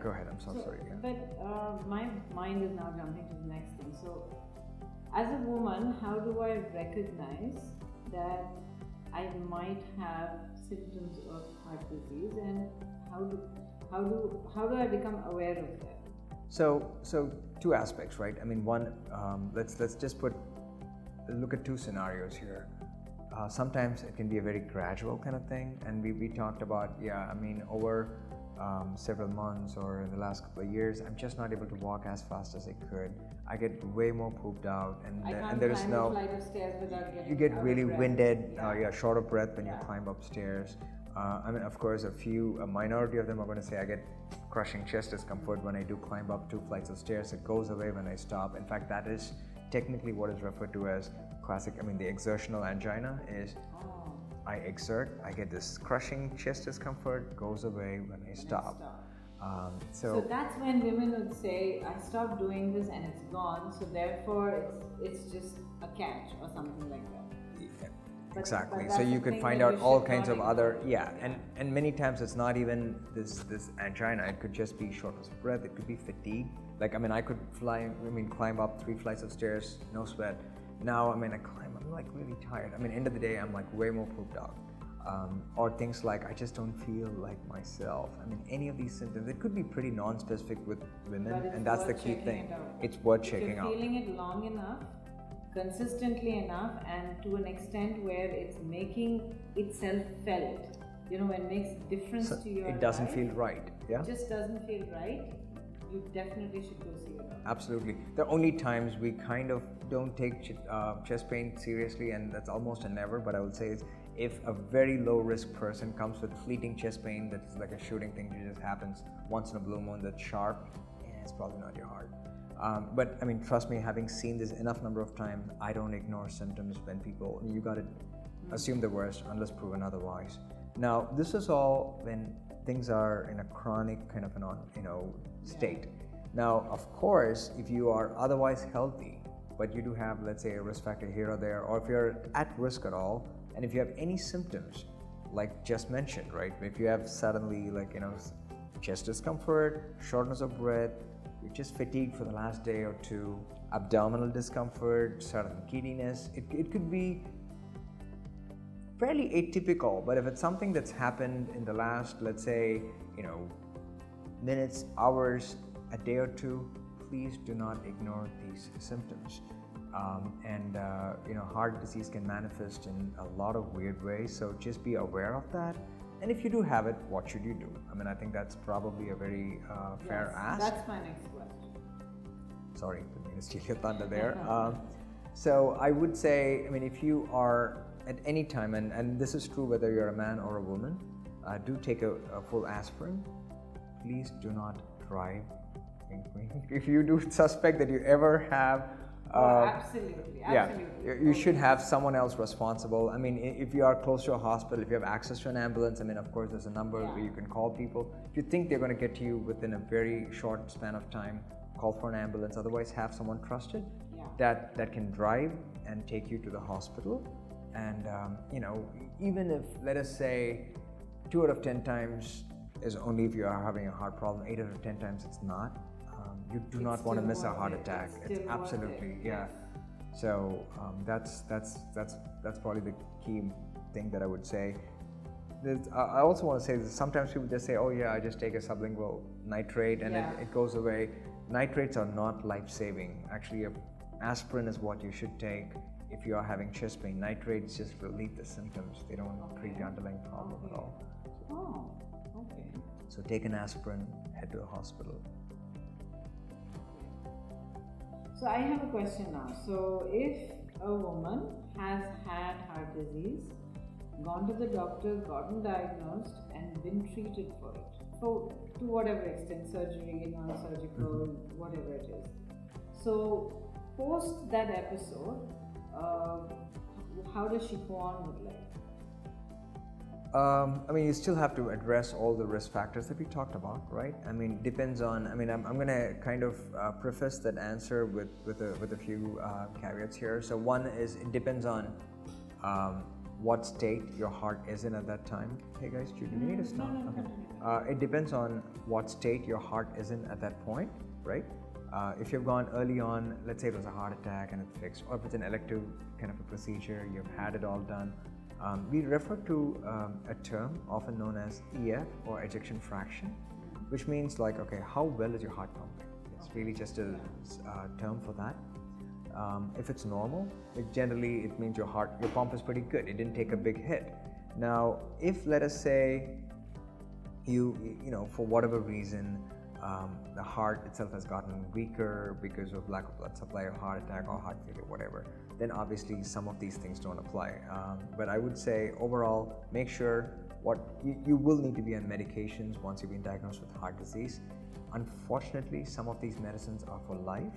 Go ahead. I'm sorry. Yeah.
But my mind is now jumping to the next thing. So, as a woman, how do I recognize that I might have symptoms of heart disease, and how do I become aware of that?
So two aspects, right? I mean, one, let's just look at two scenarios here. Sometimes it can be a very gradual kind of thing, and we talked about over several months or in the last couple of years, I'm just not able to walk as fast as I could. I get way more pooped out, and there is no.
Flight of stairs without getting
you get really winded,
Yeah.
Short of breath when you climb upstairs. Of course, a minority of them are going to say I get crushing chest discomfort when I do climb up 2 flights of stairs. It goes away when I stop. In fact, that is technically what is referred to as classic. The exertional angina is. I exert, I get this crushing chest discomfort, goes away when I stop.
So that's when women would say, I stopped doing this and it's gone, so therefore it's just a catch or something like that.
Yeah, exactly. So you could find out all kinds of other, and many times it's not even this angina, it could just be shortness of breath, it could be fatigue. I could climb up 3 flights of stairs, no sweat. Now, I'm like really tired. End of the day, I'm like way more pooped out. Or things like I just don't feel like myself. Any of these symptoms, it could be pretty non-specific with women, and that's the key thing. It's worth checking out.
If you're feeling it long enough, consistently enough, and to an extent where it's making itself felt, when it makes difference to your life.
It doesn't feel right. Yeah.
It just doesn't feel right. You definitely should go see a doctor.
Absolutely. The only times we kind of don't take chest pain seriously, and that's almost a never, but I would say is If a very low risk person comes with fleeting chest pain that is like a shooting thing that just happens once in a blue moon that's sharp, it's probably not your heart. But I mean, trust me, having seen this enough number of times, I don't ignore symptoms when people, you got to assume the worst unless proven otherwise. Now, this is all when things are in a chronic kind of state. Now, of course, if you are otherwise healthy, but you do have, let's say, a risk factor here or there, or if you're at risk at all, and if you have any symptoms, like just mentioned, right? If you have suddenly, chest discomfort, shortness of breath, you're just fatigued for the last day or two, abdominal discomfort, sudden giddiness, it could be fairly atypical, but if it's something that's happened in the last, let's say, minutes, hours, a day or two, please do not ignore these symptoms. Heart disease can manifest in a lot of weird ways, so just be aware of that. And if you do have it, what should you do? I mean, I think that's probably a very fair ask.
That's my next question.
Sorry, didn't mean to steal your thunder there. So I would say, I mean, if you are at any time, and this is true whether you're a man or a woman, do take a full aspirin. Please do not drive. If you do suspect that you ever have
absolutely.
You should have someone else responsible. I mean, if you are close to a hospital, if you have access to an ambulance, I mean, of course, there's a number where you can call people. If you think they're going to get to you within a very short span of time, call for an ambulance. Otherwise, have someone trusted that can drive and take you to the hospital. And even if, let us say, 2 out of 10 times is only if you are having a heart problem, 8 out of 10 times it's not. You do not want to miss a heart attack. It's absolutely, So that's probably the key thing that I would say. I also want to say that sometimes people just say, oh yeah, I just take a sublingual nitrate and it goes away. Nitrates are not life-saving. Actually, aspirin is what you should take if you are having chest pain. Nitrates just relieve the symptoms. They don't treat the underlying problem at all.
Oh, okay.
So take an aspirin, head to a hospital.
So I have a question now. So if a woman has had heart disease, gone to the doctor, gotten diagnosed, and been treated for it, so to whatever extent, surgery, non-surgical, whatever it is. So post that episode, how does she go on with life?
I mean, you still have to address all the risk factors that we talked about, right? I mean, depends on. I mean, I'm going to kind of preface that answer with a few caveats here. So one is it depends on what state your heart is in at that time. Hey guys, do you need to stop? Okay. It depends on what state your heart is in at that point, right? If you've gone early on, let's say it was a heart attack and it's fixed, or if it's an elective kind of a procedure, you've had it all done. We refer to a term often known as EF or ejection fraction, which means okay, how well is your heart pumping? It's really just a term for that. If it's normal, it means your pump is pretty good. It didn't take a big hit. Now, if let us say you for whatever reason the heart itself has gotten weaker because of lack of blood supply or heart attack or heart failure, whatever, then obviously some of these things don't apply. But I would say overall, make sure you will need to be on medications once you've been diagnosed with heart disease. Unfortunately, some of these medicines are for life.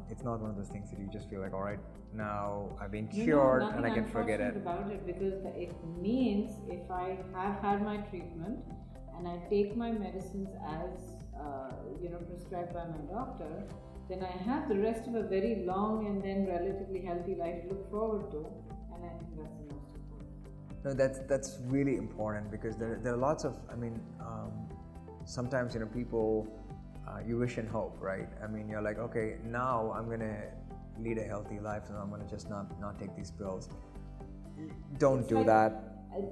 It's not one of those things that you just feel like, all right, now I've been cured and I can forget it.
About it because it means if I have had my treatment and I take my medicines as prescribed by my doctor, then I have the rest of a very long and then relatively healthy life to look forward to, and I think that's the most important.
No, that's really important because there are lots of, sometimes people, you wish and hope, right? I mean, you're like, okay, now I'm gonna lead a healthy life, and I'm gonna just not take these pills. Don't do that.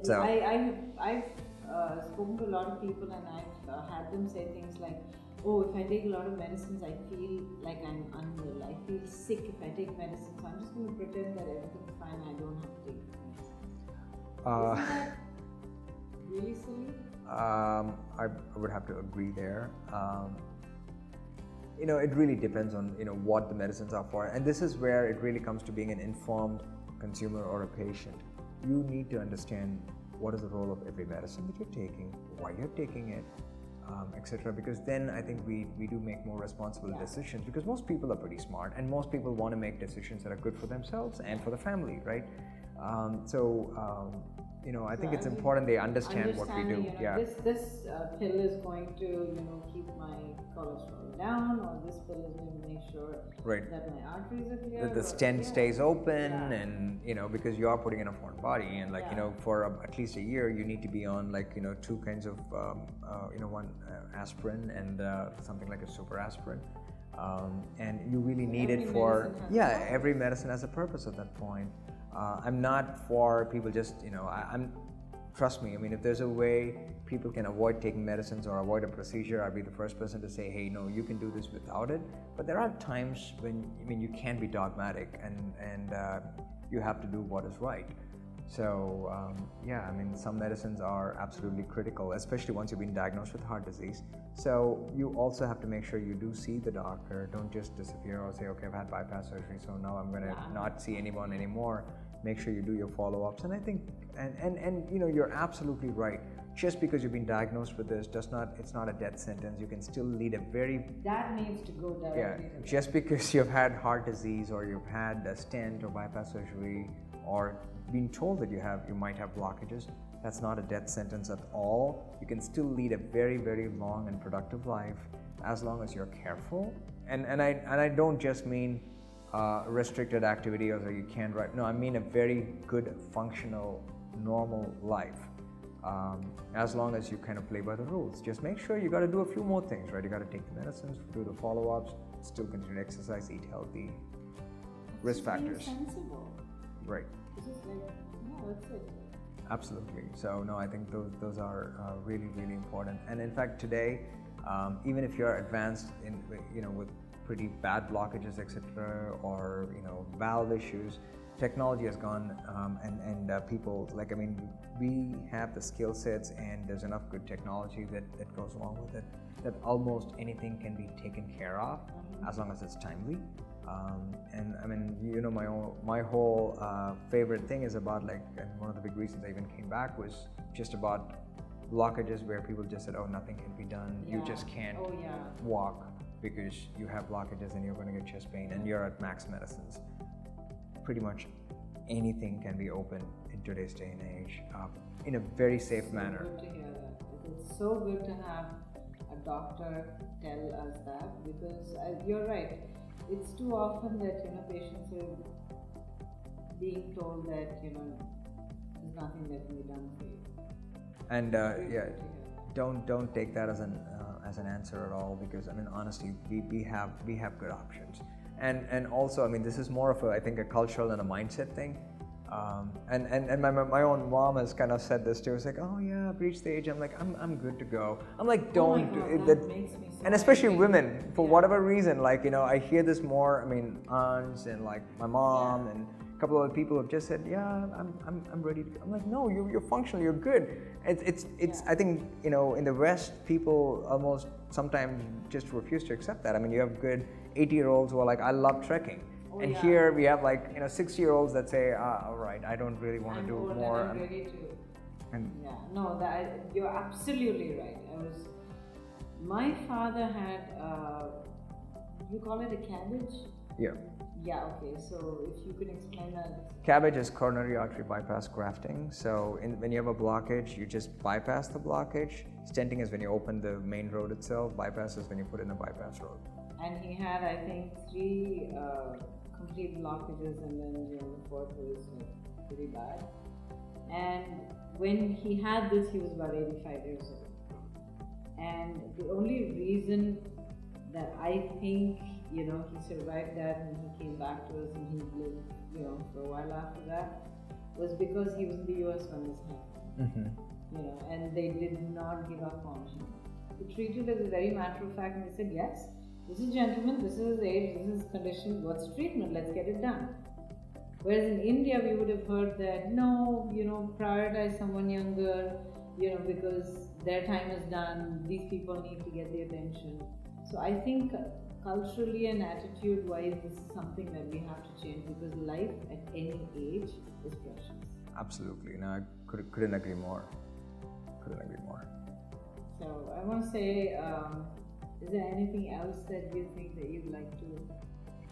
So
I've spoken to a lot of people, and I've had them say things like, oh, if I take a lot of medicines, I feel like I'm unwell. I feel sick if I take medicine, so I'm just going to pretend that everything's fine. I don't have to take medicine. Isn't that really silly?
I would have to agree there. It really depends on what the medicines are for, and this is where it really comes to being an informed consumer or a patient. you need to understand what is the role of every medicine that you're taking, why you're taking it, etc. Because then I think we do make more responsible decisions, because most people are pretty smart and most people want to make decisions that are good for themselves and for the family, right? I think it's important they understand what we do.
This pill is going to keep my cholesterol down, or this pill is going to make sure that my arteries are clear,
that the stent stays open, and because you are putting in a foreign body, and for at least a year you need to be on 2 kinds of one aspirin and something like a super aspirin, and you really need it for every medicine has a purpose at that point. I'm not for people just, trust me, I mean, if there's a way people can avoid taking medicines or avoid a procedure, I'd be the first person to say, hey, no, you can do this without it. But there are times when, you can't be dogmatic, and you have to do what is right. So, some medicines are absolutely critical, especially once you've been diagnosed with heart disease. So you also have to make sure you do see the doctor. Don't just disappear or say, okay, I've had bypass surgery, so now I'm going to not see anyone anymore. Make sure you do your follow-ups. And I think, and you're absolutely right. Just because you've been diagnosed with this it's not a death sentence. You can still lead a very...
That needs to go directly to
just because you've had heart disease or you've had a stent or bypass surgery or been told that you might have blockages, that's not a death sentence at all. You can still lead a very, very long and productive life as long as you're careful. And I don't just mean restricted activity or that you can't write. No, I mean a very good, functional, normal life. As long as you kind of play by the rules. Just make sure you got to do a few more things, right? You got to take the medicines, do the follow-ups, still continue to exercise, eat healthy. Risk factors.
Sensible.
Right.
It's just that's it.
Absolutely. So no, I think those are really, really important. And in fact, today, even if you're advanced in with pretty bad blockages, etc., or valve issues, technology has gone, and people we have the skill sets, and there's enough good technology that goes along with it, that almost anything can be taken care of as long as it's timely. My whole favorite thing is about and one of the big reasons I even came back was just about blockages where people just said, oh, nothing can be done. You just can't walk because you have blockages and you're going to get chest pain and you're at max medicines. Pretty much anything can be opened in today's day and age in a very safe manner.
Good to hear that. It's so good to have a doctor tell us that, because you're right. It's too often that patients are being told that there's nothing that can be done for you.
And don't take that as an answer at all, because honestly, we have good options. And also, this is more of a cultural and a mindset thing. And my own mom has kind of said this too. It's like, oh yeah, I've reached the age. I'm like, I'm good to go. I'm like, don't.
Oh my God, that makes me so
and especially
happy.
Women, for whatever reason, I hear this more. Aunts and my mom and a couple of other people have just said, yeah, I'm ready to go. I'm like, no, you're functional, you're good. It's I think in the West, people almost sometimes just refuse to accept that. You have good 80-year-olds who are like, I love trekking. And here we have 60-year-olds that say, all right, I don't really want to do more.
I'm ready to. You're absolutely right. My father had, you call it a cabbage?
Yeah.
Yeah, okay. So if you could explain that.
Cabbage is coronary artery bypass grafting. So when you have a blockage, you just bypass the blockage. Stenting is when you open the main road itself. Bypass is when you put in a bypass road.
And he had, I think, 3 complete blockages, and then the 4th was pretty bad. And when he had this, he was about 85 years old. And the only reason that I think he survived that and he came back to us and he lived for a while after that was because he was in the US when this happened. And they did not give up on him. They treated it as a very matter of fact, and they said, yes, this is gentleman, this is his age, this is his condition, what's treatment, let's get it done. Whereas in India, we would have heard that, no, prioritize someone younger, because their time is done, these people need to get the attention. So I think culturally and attitude-wise, this is something that we have to change, because life at any age is precious.
Absolutely. No, I couldn't agree more. Couldn't agree more.
So I want to say, is there anything else that you think that you'd like to?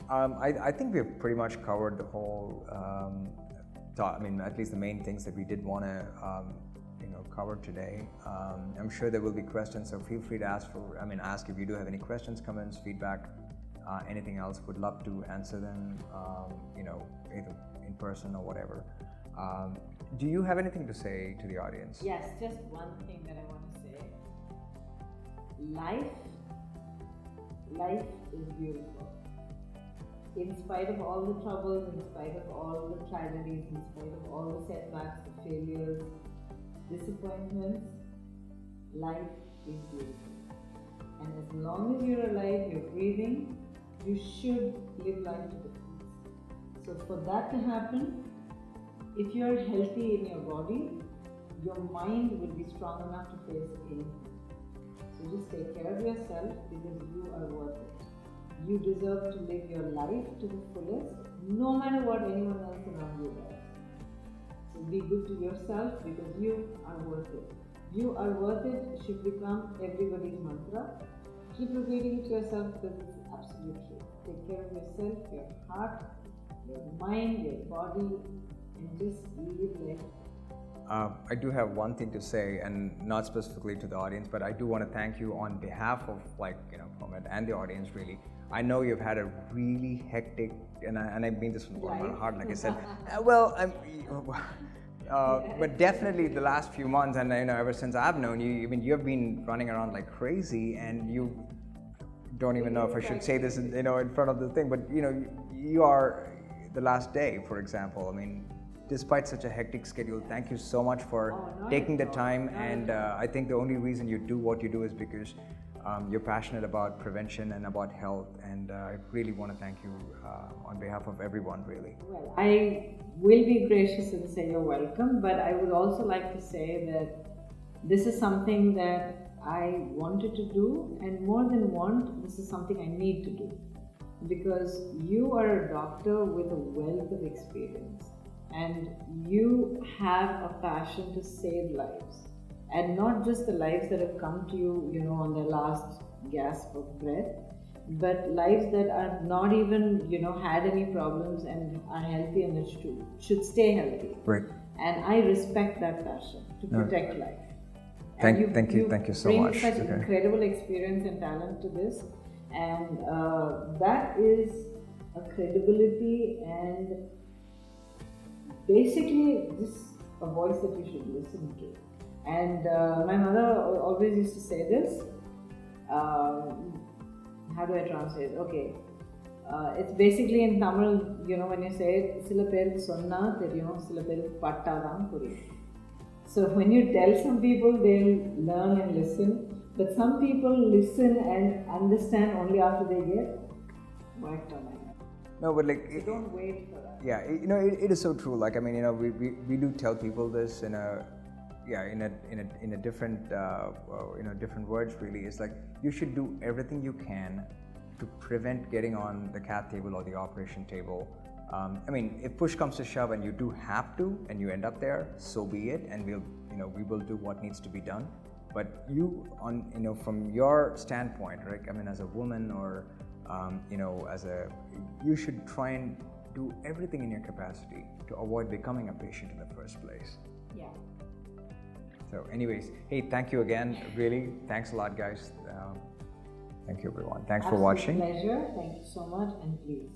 I think we've pretty much covered the whole. At least the main things that we did want to, cover today. I'm sure there will be questions, so feel free to ask if you do have any questions, comments, feedback, anything else. Would love to answer them. Either in person or whatever. Do you have anything to say to the audience?
Yes, just one thing that I want to say. Life is beautiful. In spite of all the troubles, in spite of all the tragedies, in spite of all the setbacks, the failures, disappointments, life is beautiful. And as long as you're alive, you're breathing, you should live life to the fullest. So for that to happen, if you're healthy in your body, your mind will be strong enough to face anything. So just take care of yourself because you are worth it. You deserve to live your life to the fullest, no matter what anyone else around you does. So be good to yourself because you are worth it. You are worth it should become everybody's mantra. Keep repeating it to yourself because it's absolute truth. Take care of yourself, your heart, your mind, your body, and just live life.
I do have one thing to say, and not specifically to the audience, but I do want to thank you on behalf of Promed and the audience. Really, I know you've had a really hectic, and I mean this from the bottom of my heart, like I said. But definitely the last few months, and ever since I've known you, you've been running around like crazy, and you don't even know if I should say this, in front of the thing, but you are the last day, for example. Despite such a hectic schedule, thank you so much for taking the time. And I think the only reason you do what you do is because you're passionate about prevention and about health. And I really want to thank you on behalf of everyone, really.
Well, I will be gracious and say you're welcome, but I would also like to say that this is something that I wanted to do, and more than want, this is something I need to do. Because you are a doctor with a wealth of experience. And you have a passion to save lives, and not just the lives that have come to you, on their last gasp of breath, but lives that are not even, had any problems and are healthy and should stay healthy.
Right.
And I respect that passion to protect life.
Thank you so much.
You bring such incredible experience and talent to this, and that is a credibility and basically just a voice that you should listen to. And my mother always used to say this. How do I translate? Okay. It's basically in Tamil, when you say it, sila perukku sonna theriyum, sila perukku pattadhaan puriyum. So when you tell some people, they'll learn and listen. But some people listen and understand only after they get whacked on the head.
No, but
so don't wait for that.
Yeah, it is so true. We do tell people this in a different different words. Really, it's like you should do everything you can to prevent getting on the cath table or the operation table. If push comes to shove and you do have to, and you end up there, so be it, and we will do what needs to be done. But from your standpoint, right? As a woman or you should try and do everything in your capacity to avoid becoming a patient in the first place.
Yeah.
So anyways, hey, thank you again. Really, thanks a lot, guys. Thank you, everyone. Thanks for watching.
Pleasure. Thank you so much, and please